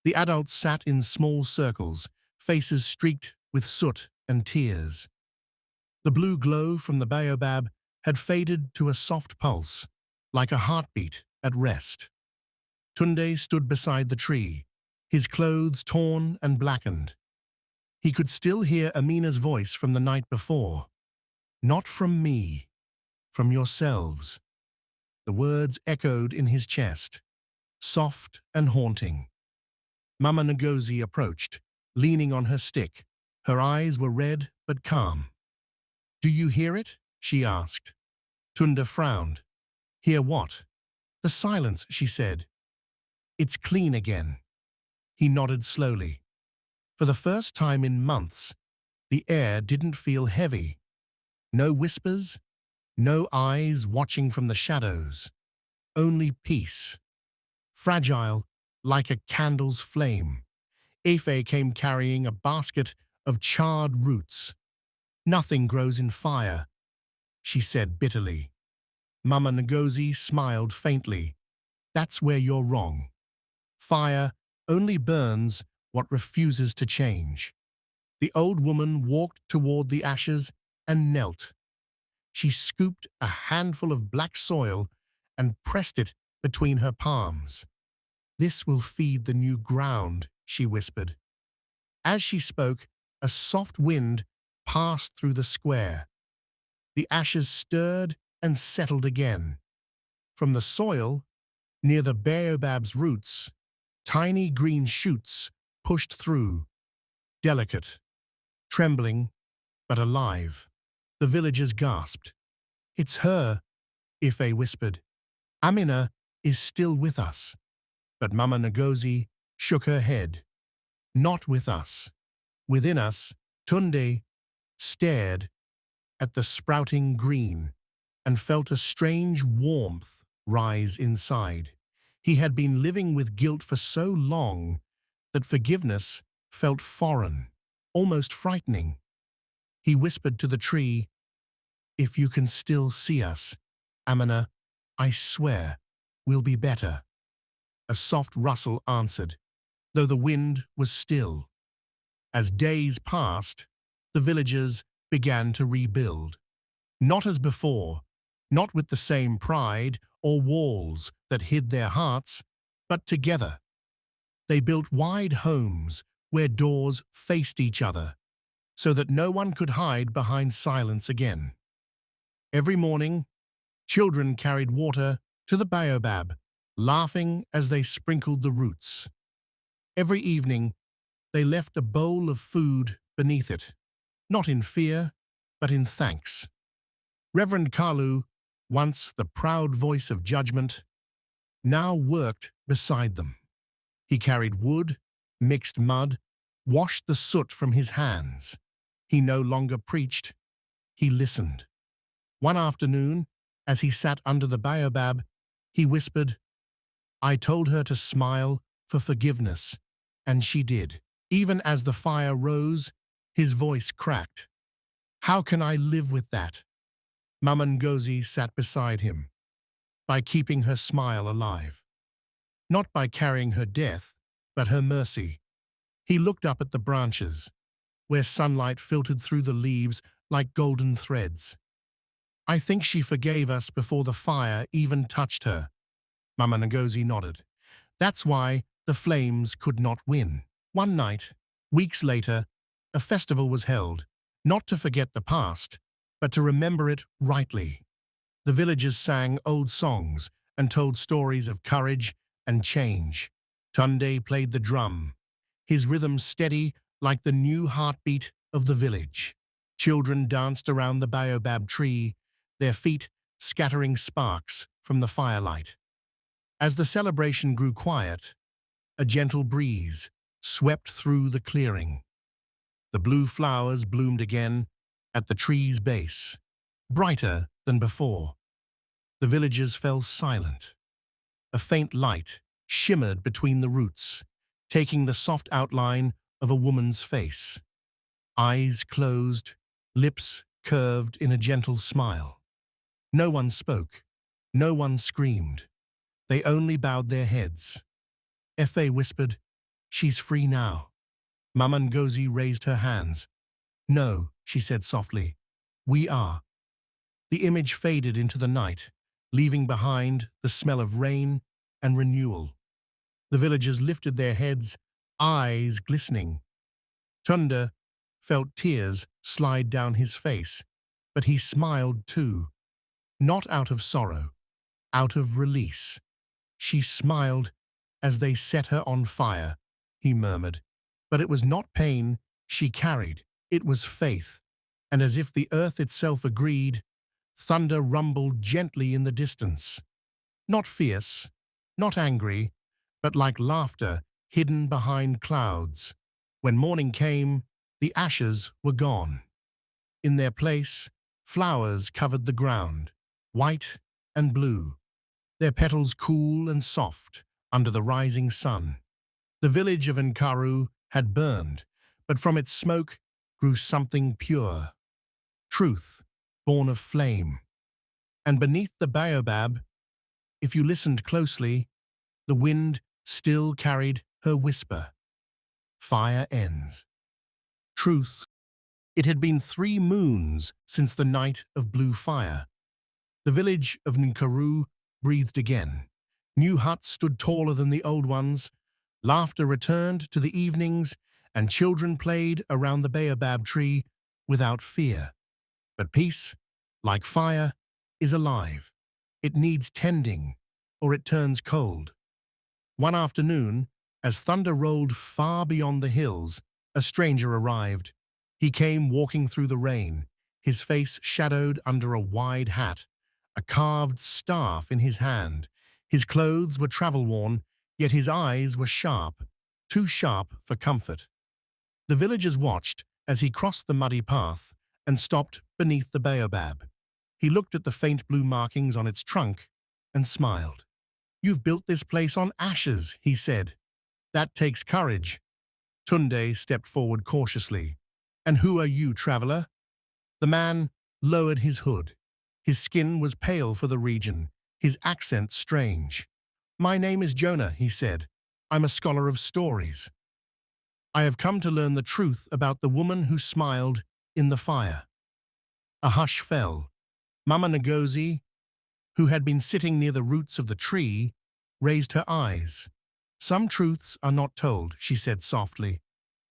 The adults sat in small circles, faces streaked with soot and tears. The blue glow from the baobab had faded to a soft pulse, like a heartbeat at rest. Tunde stood beside the tree, his clothes torn and blackened. He could still hear Amina's voice from the night before. Not from me, from yourselves. The words echoed in his chest, soft and haunting. Mama Ngozi approached, leaning on her stick. Her eyes were red but calm. Do you hear it? She asked. Tunda frowned. Hear what? The silence, she said. It's clean again. He nodded slowly. For the first time in months, the air didn't feel heavy. No whispers, no eyes watching from the shadows. Only peace. Fragile, like a candle's flame. Efe came carrying a basket of charred roots. Nothing grows in fire, she said bitterly. Mama Ngozi smiled faintly. That's where you're wrong. Fire only burns what refuses to change. The old woman walked toward the ashes and knelt. She scooped a handful of black soil and pressed it between her palms. This will feed the new ground, she whispered. As she spoke, a soft wind passed through the square. The ashes stirred and settled again. From the soil, near the baobab's roots, tiny green shoots pushed through, delicate, trembling, but alive. The villagers gasped. It's her, Ife whispered. Amina is still with us. But Mama Ngozi shook her head. Not with us. Within us, Tunde stared at the sprouting green and felt a strange warmth rise inside. He had been living with guilt for so long that forgiveness felt foreign, almost frightening. He whispered to the tree, If you can still see us, Amina, I swear, we'll be better. A soft rustle answered, though the wind was still. As days passed, the villagers began to rebuild. Not as before, not with the same pride or walls that hid their hearts, but together. They built wide homes where doors faced each other, so that no one could hide behind silence again. Every morning, children carried water to the baobab, laughing as they sprinkled the roots. Every evening, they left a bowl of food beneath it, not in fear, but in thanks. Reverend Kalu, once the proud voice of judgment, now worked beside them. He carried wood, mixed mud, washed the soot from his hands. He no longer preached, he listened. One afternoon, as he sat under the baobab, he whispered, I told her to smile for forgiveness, and she did. Even as the fire rose, his voice cracked. How can I live with that? Mama Ngozi sat beside him, by keeping her smile alive. Not by carrying her death, but her mercy. He looked up at the branches, where sunlight filtered through the leaves like golden threads. I think she forgave us before the fire even touched her. Mama Ngozi nodded. That's why the flames could not win. One night, weeks later, a festival was held, not to forget the past, but to remember it rightly. The villagers sang old songs and told stories of courage and change. Tunde played the drum, his rhythm steady like the new heartbeat of the village. Children danced around the baobab tree, their feet scattering sparks from the firelight. As the celebration grew quiet, a gentle breeze swept through the clearing. The blue flowers bloomed again at the tree's base, brighter than before. The villagers fell silent. A faint light shimmered between the roots, taking the soft outline of a woman's face. Eyes closed, lips curved in a gentle smile. No one spoke. No one screamed. They only bowed their heads. Efe whispered, "She's free now." Mama Ngozi raised her hands. "No," she said softly. "We are." The image faded into the night, leaving behind the smell of rain and renewal. The villagers lifted their heads, eyes glistening. Tunda felt tears slide down his face, but he smiled too, not out of sorrow, out of release. She smiled as they set her on fire, he murmured. But it was not pain she carried, it was faith. And as if the earth itself agreed, thunder rumbled gently in the distance. Not fierce, not angry, but like laughter hidden behind clouds. When morning came, the ashes were gone. In their place, flowers covered the ground, white and blue, their petals cool and soft under the rising sun. The village of Nkaru had burned, but from its smoke grew something pure, truth, born of flame. And beneath the baobab, if you listened closely, the wind still carried her whisper. Fire ends. Truth. It had been 3 moons since the night of blue fire. The village of Nkaru breathed again. New huts stood taller than the old ones. Laughter returned to the evenings, and children played around the baobab tree without fear. But peace, like fire, is alive. It needs tending, or it turns cold. One afternoon, as thunder rolled far beyond the hills, a stranger arrived. He came walking through the rain, his face shadowed under a wide hat, a carved staff in his hand. His clothes were travel-worn, yet his eyes were sharp, too sharp for comfort. The villagers watched as he crossed the muddy path and stopped beneath the baobab. He looked at the faint blue markings on its trunk and smiled. "You've built this place on ashes," he said. "That takes courage." Tunde stepped forward cautiously. "And who are you, traveler?" The man lowered his hood. His skin was pale for the region, his accent strange. "My name is Jonah," he said. "I'm a scholar of stories. I have come to learn the truth about the woman who smiled in the fire." A hush fell. Mama Ngozi, who had been sitting near the roots of the tree, raised her eyes. "Some truths are not told," she said softly.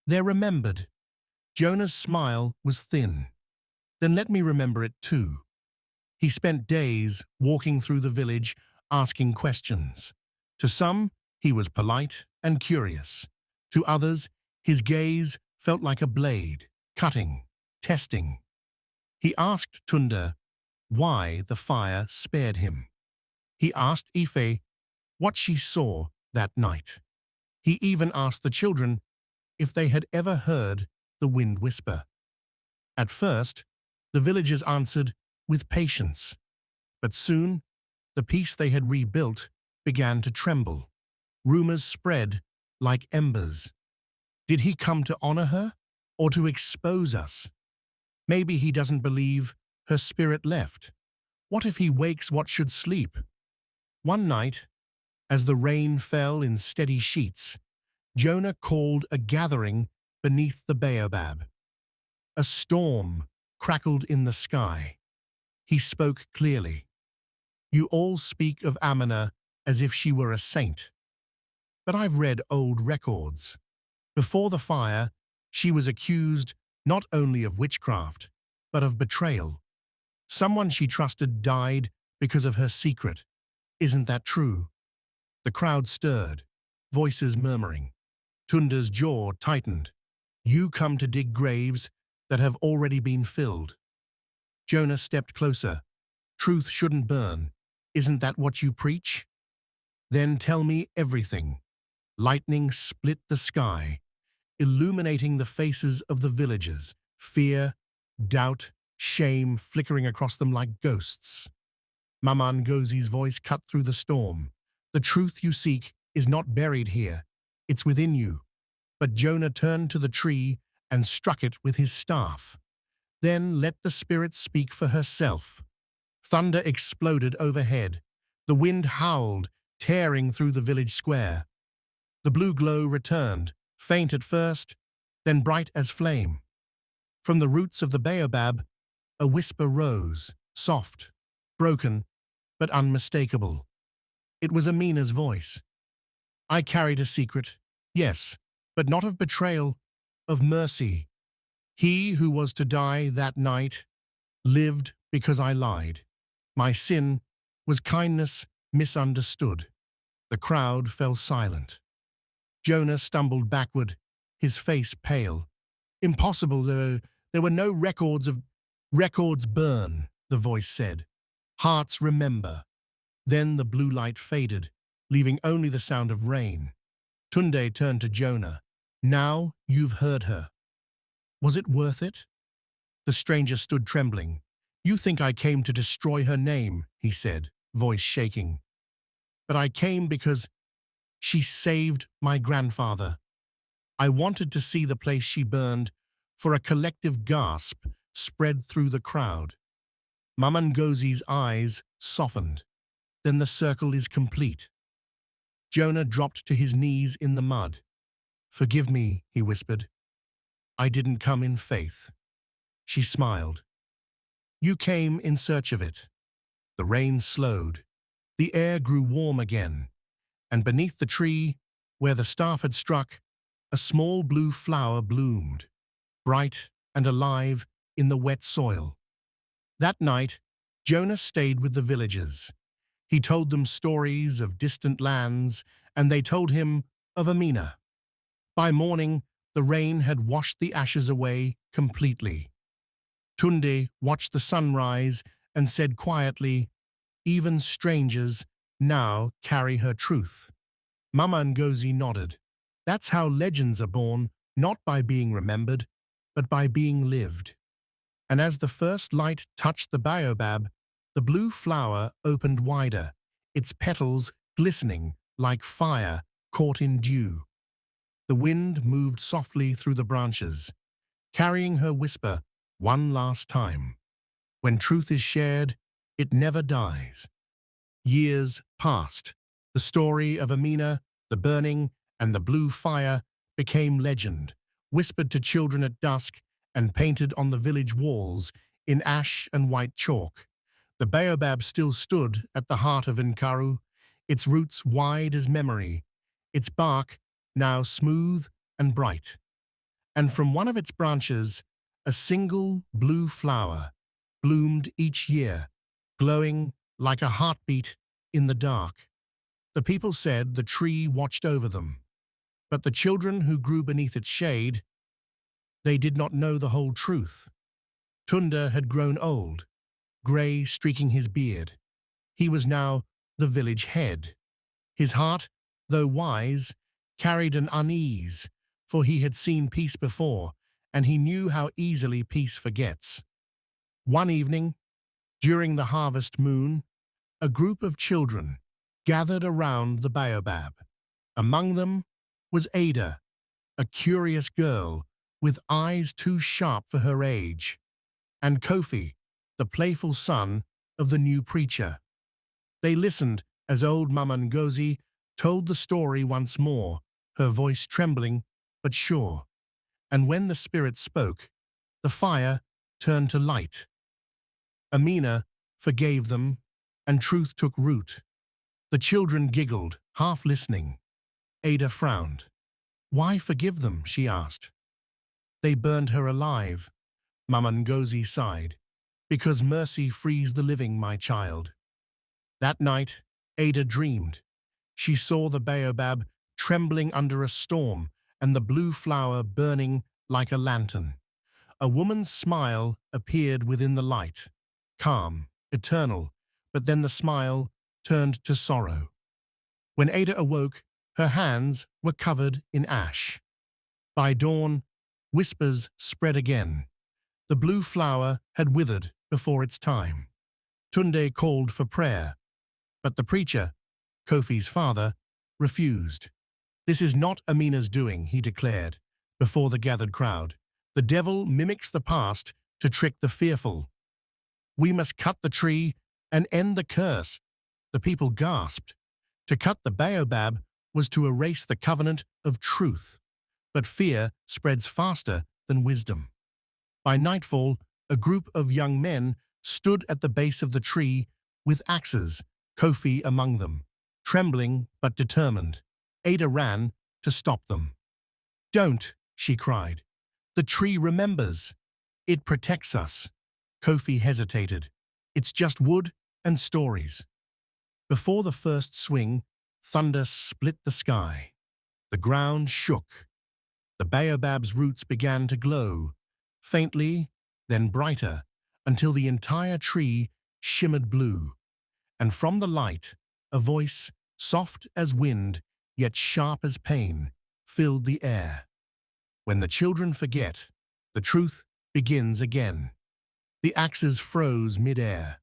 "They're remembered." Jonah's smile was thin. "Then let me remember it too." He spent days walking through the village, asking questions. To some, he was polite and curious. To others, his gaze felt like a blade, cutting, testing. He asked Tunda why the fire spared him. He asked Ife what she saw that night. He even asked the children if they had ever heard the wind whisper. At first, the villagers answered with patience, but soon the peace they had rebuilt began to tremble. Rumors spread like embers. Did he come to honor her or to expose us? Maybe he doesn't believe her spirit left. What if he wakes what should sleep? One night, as the rain fell in steady sheets, Jonah called a gathering beneath the baobab. A storm crackled in the sky. He spoke clearly. You all speak of Amina as if she were a saint. But I've read old records. Before the fire, she was accused not only of witchcraft, but of betrayal. Someone she trusted died because of her secret. Isn't that true? The crowd stirred, voices murmuring. Tunda's jaw tightened. You come to dig graves that have already been filled. Jonah stepped closer. Truth shouldn't burn. Isn't that what you preach? Then tell me everything. Lightning split the sky, illuminating the faces of the villagers, fear, doubt, shame flickering across them like ghosts. Mama Ngozi's voice cut through the storm. The truth you seek is not buried here. It's within you. But Jonah turned to the tree and struck it with his staff. Then let the spirit speak for herself. Thunder exploded overhead. The wind howled, tearing through the village square. The blue glow returned, faint at first, then bright as flame. From the roots of the baobab, a whisper rose, soft, broken, but unmistakable. It was Amina's voice. I carried a secret, yes, but not of betrayal, of mercy. He who was to die that night lived because I lied. My sin was kindness misunderstood. The crowd fell silent. Jonah stumbled backward, his face pale. Impossible, there were no records of... Records burn, the voice said. Hearts remember. Then the blue light faded, leaving only the sound of rain. Tunde turned to Jonah. Now you've heard her. Was it worth it? The stranger stood trembling. You think I came to destroy her name, he said, voice shaking. But I came because she saved my grandfather. I wanted to see the place she burned, for a collective gasp spread through the crowd. Mama Ngozi's eyes softened. Then the circle is complete. Jonah dropped to his knees in the mud. Forgive me, he whispered. I didn't come in faith. She smiled. You came in search of it. The rain slowed. The air grew warm again. And beneath the tree, where the staff had struck, a small blue flower bloomed, bright and alive in the wet soil. That night, Jonah stayed with the villagers. He told them stories of distant lands, and they told him of Amina. By morning, the rain had washed the ashes away completely. Tunde watched the sunrise and said quietly, even strangers now carry her truth. Mama Ngozi nodded. That's how legends are born, not by being remembered, but by being lived. And as the first light touched the baobab, the blue flower opened wider, its petals glistening like fire caught in dew. The wind moved softly through the branches, carrying her whisper one last time. When truth is shared, it never dies. Years passed. The story of Amina, the burning, and the blue fire became legend, whispered to children at dusk and painted on the village walls in ash and white chalk. The baobab still stood at the heart of Nkaru, its roots wide as memory, its bark now smooth and bright. And from one of its branches, a single blue flower bloomed each year, glowing like a heartbeat in the dark. The people said the tree watched over them, but the children who grew beneath its shade, they did not know the whole truth. Tunda had grown old, grey streaking his beard. He was now the village head. His heart, though wise, carried an unease, for he had seen peace before, and he knew how easily peace forgets. One evening, during the harvest moon, a group of children gathered around the baobab. Among them was Ada, a curious girl with eyes too sharp for her age, and Kofi, the playful son of the new preacher. They listened as old Mama Ngozi told the story once more, her voice trembling but sure. And when the spirit spoke, the fire turned to light. Amina forgave them, and truth took root. The children giggled, half listening. Ada frowned. "Why forgive them?" she asked. "They burned her alive," Mama Ngozi sighed. "Because mercy frees the living, my child." That night, Ada dreamed. She saw the baobab trembling under a storm and the blue flower burning like a lantern. A woman's smile appeared within the light, calm, eternal, but then the smile turned to sorrow. When Ada awoke, her hands were covered in ash. By dawn, whispers spread again. The blue flower had withered before its time. Tunde called for prayer, but the preacher, Kofi's father, refused. "This is not Amina's doing," he declared, before the gathered crowd. "The devil mimics the past to trick the fearful. We must cut the tree and end the curse." The people gasped. To cut the baobab was to erase the covenant of truth. But fear spreads faster than wisdom. By nightfall, a group of young men stood at the base of the tree with axes, Kofi among them, trembling but determined. Ada ran to stop them. "Don't," she cried. "The tree remembers. It protects us." Kofi hesitated. "It's just wood and stories." Before the first swing, thunder split the sky. The ground shook. The baobab's roots began to glow, faintly, then brighter, until the entire tree shimmered blue. And from the light, a voice, soft as wind, yet sharp as pain, filled the air. "When the children forget, the truth begins again." The axes froze mid-air.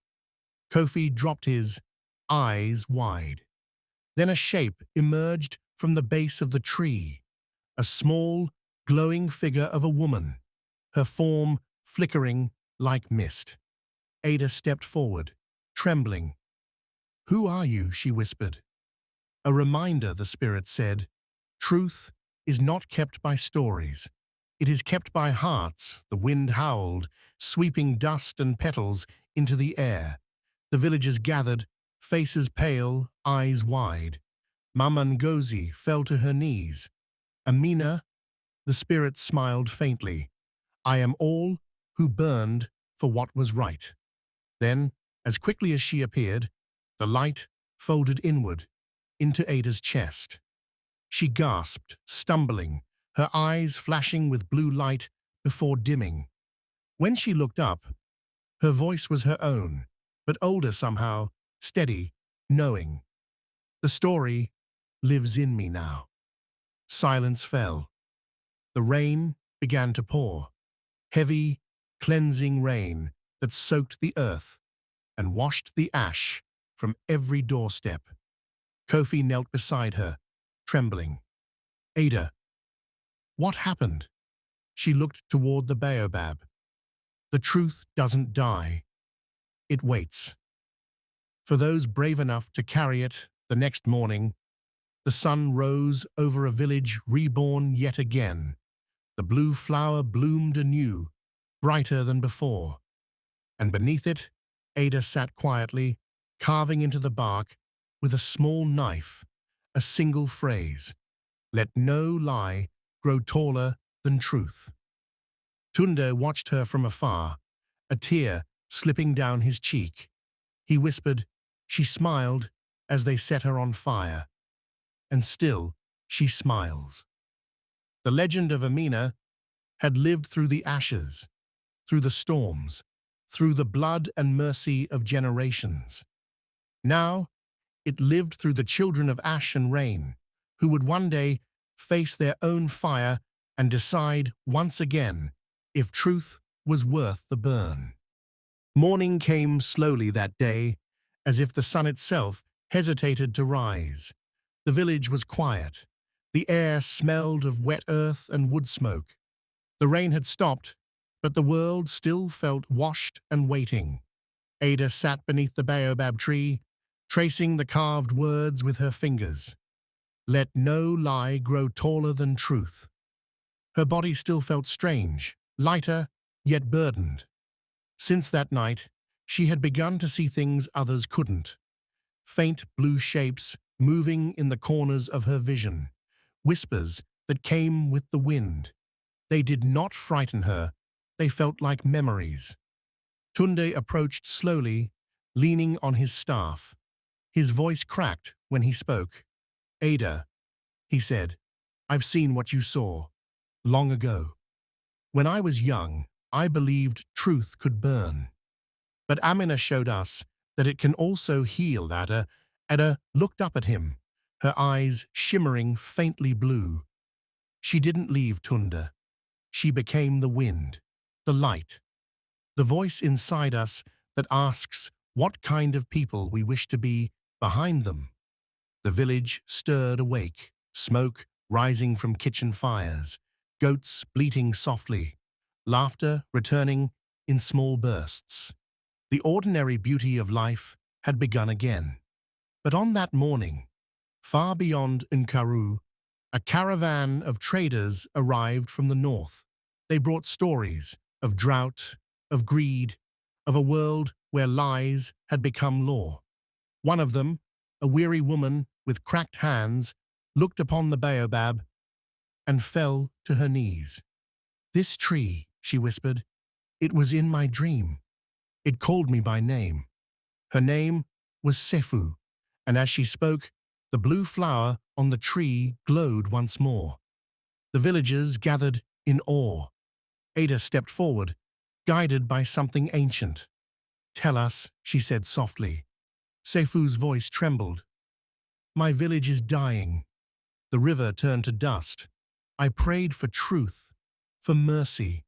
Kofi dropped his, eyes wide. Then a shape emerged from the base of the tree, a small, glowing figure of a woman, her form flickering like mist. Ada stepped forward, trembling. "Who are you?" she whispered. "A reminder," the spirit said. "Truth is not kept by stories. It is kept by hearts." The wind howled, sweeping dust and petals into the air. The villagers gathered, faces pale, eyes wide. Mama Ngozi fell to her knees. "Amina," the spirit smiled faintly. "I am all who burned for what was right." Then, as quickly as she appeared, the light folded inward into Ada's chest. She gasped, stumbling, her eyes flashing with blue light before dimming. When she looked up, her voice was her own, but older somehow, steady, knowing. "The story lives in me now." Silence fell. The rain began to pour, heavy, cleansing rain that soaked the earth and washed the ash from every doorstep. Kofi knelt beside her, trembling. "Ada, what happened?" She looked toward the baobab. "The truth doesn't die. It waits for those brave enough to carry it." The next morning, the sun rose over a village reborn yet again. The blue flower bloomed anew, brighter than before. And beneath it, Ada sat quietly, carving into the bark with a small knife, a single phrase: "Let no lie grow taller than truth." Tunde watched her from afar, a tear slipping down his cheek. He whispered. She smiled as they set her on fire. And still she smiles. The legend of Amina had lived through the ashes, through the storms, through the blood and mercy of generations. Now, it lived through the children of ash and rain, who would one day face their own fire and decide once again if truth was worth the burn. Morning came slowly that day, as if the sun itself hesitated to rise. The village was quiet. The air smelled of wet earth and wood smoke. The rain had stopped, but the world still felt washed and waiting. Ada sat beneath the baobab tree, tracing the carved words with her fingers. Let no lie grow taller than truth. Her body still felt strange, lighter, yet burdened. Since that night, she had begun to see things others couldn't. Faint blue shapes moving in the corners of her vision. Whispers that came with the wind. They did not frighten her. They felt like memories. Tunde approached slowly, leaning on his staff. His voice cracked when he spoke. Ada, he said, I've seen what you saw, long ago. When I was young, I believed truth could burn. But Amina showed us that it can also heal. Ada looked up at him, her eyes shimmering faintly blue. She didn't leave Tunde. She became the wind, the light, the voice inside us that asks what kind of people we wish to be behind them. The village stirred awake, smoke rising from kitchen fires, goats bleating softly, laughter returning in small bursts. The ordinary beauty of life had begun again. But on that morning, far beyond Nkaru, a caravan of traders arrived from the north. They brought stories of drought, of greed, of a world where lies had become law. One of them, a weary woman with cracked hands, looked upon the baobab and fell to her knees. This tree, she whispered, it was in my dream. It called me by name. Her name was Sefu, and as she spoke, the blue flower on the tree glowed once more. The villagers gathered in awe. Ada stepped forward, guided by something ancient. Tell us, she said softly. Sefu's voice trembled. My village is dying. The river turned to dust. I prayed for truth, for mercy.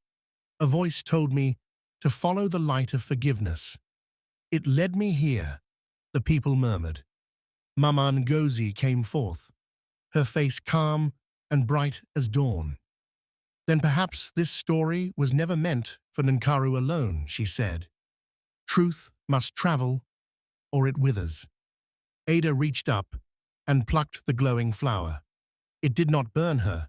A voice told me to follow the light of forgiveness. It led me here, the people murmured. Mama Ngozi came forth, her face calm and bright as dawn. Then perhaps this story was never meant for Nkaru alone, she said. Truth must travel, or it withers. Ada reached up and plucked the glowing flower. It did not burn her.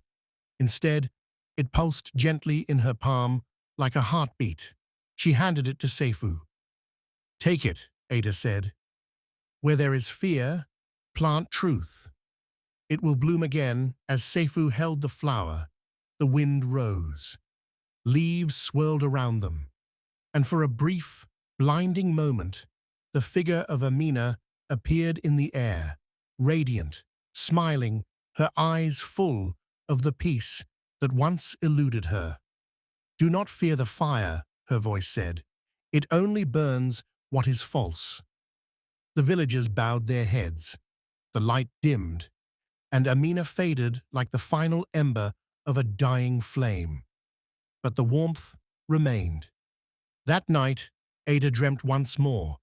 Instead, it pulsed gently in her palm like a heartbeat. She handed it to Sefu. Take it, Ada said. Where there is fear, plant truth. It will bloom again. As Sefu held the flower, the wind rose. Leaves swirled around them. And for a brief, blinding moment, the figure of Amina appeared in the air, radiant, smiling, her eyes full of the peace that once eluded her. Do not fear the fire, her voice said. It only burns what is false. The villagers bowed their heads. The light dimmed, and Amina faded like the final ember of a dying flame. But the warmth remained. That night, Ada dreamt once more.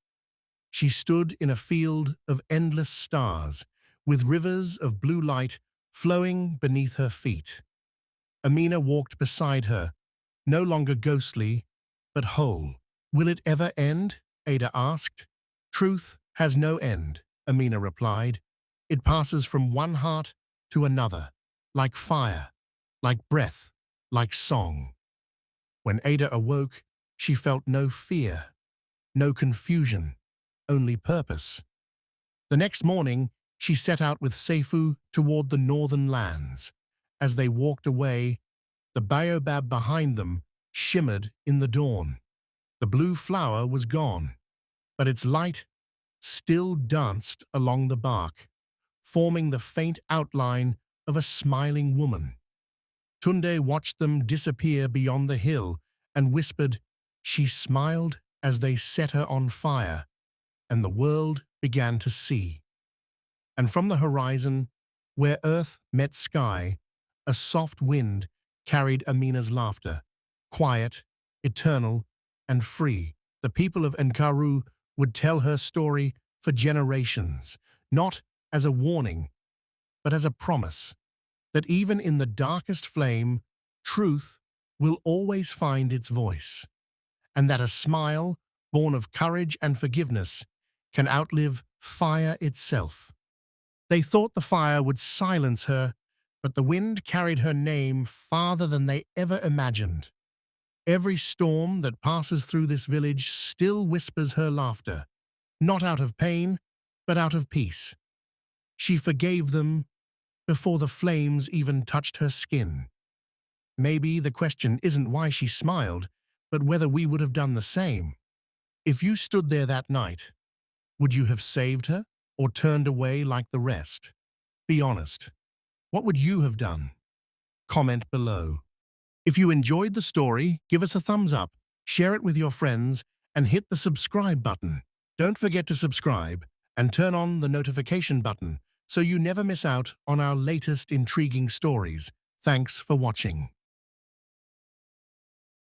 She stood in a field of endless stars, with rivers of blue light flowing beneath her feet. Amina walked beside her, no longer ghostly, but whole. Will it ever end? Ada asked. Truth has no end, Amina replied. It passes from one heart to another, like fire, like breath, like song. When Ada awoke, she felt no fear, no confusion, only purpose. The next morning, she set out with Sefu toward the northern lands. As they walked away, the baobab behind them shimmered in the dawn. The blue flower was gone, but its light still danced along the bark, forming the faint outline of a smiling woman. Tunde watched them disappear beyond the hill and whispered, she smiled as they set her on fire, and the world began to see. And from the horizon, where earth met sky, a soft wind carried Amina's laughter, quiet, eternal, and free. The people of Nkaru would tell her story for generations, not as a warning, but as a promise that even in the darkest flame, truth will always find its voice, and that a smile born of courage and forgiveness, can outlive fire itself. They thought the fire would silence her, but the wind carried her name farther than they ever imagined. Every storm that passes through this village still whispers her laughter, not out of pain, but out of peace. She forgave them before the flames even touched her skin. Maybe the question isn't why she smiled, but whether we would have done the same. If you stood there that night, would you have saved her or turned away like the rest? Be honest. What would you have done? Comment below. If you enjoyed the story, give us a thumbs up, share it with your friends, and hit the subscribe button. Don't forget to subscribe and turn on the notification button so you never miss out on our latest intriguing stories. Thanks for watching.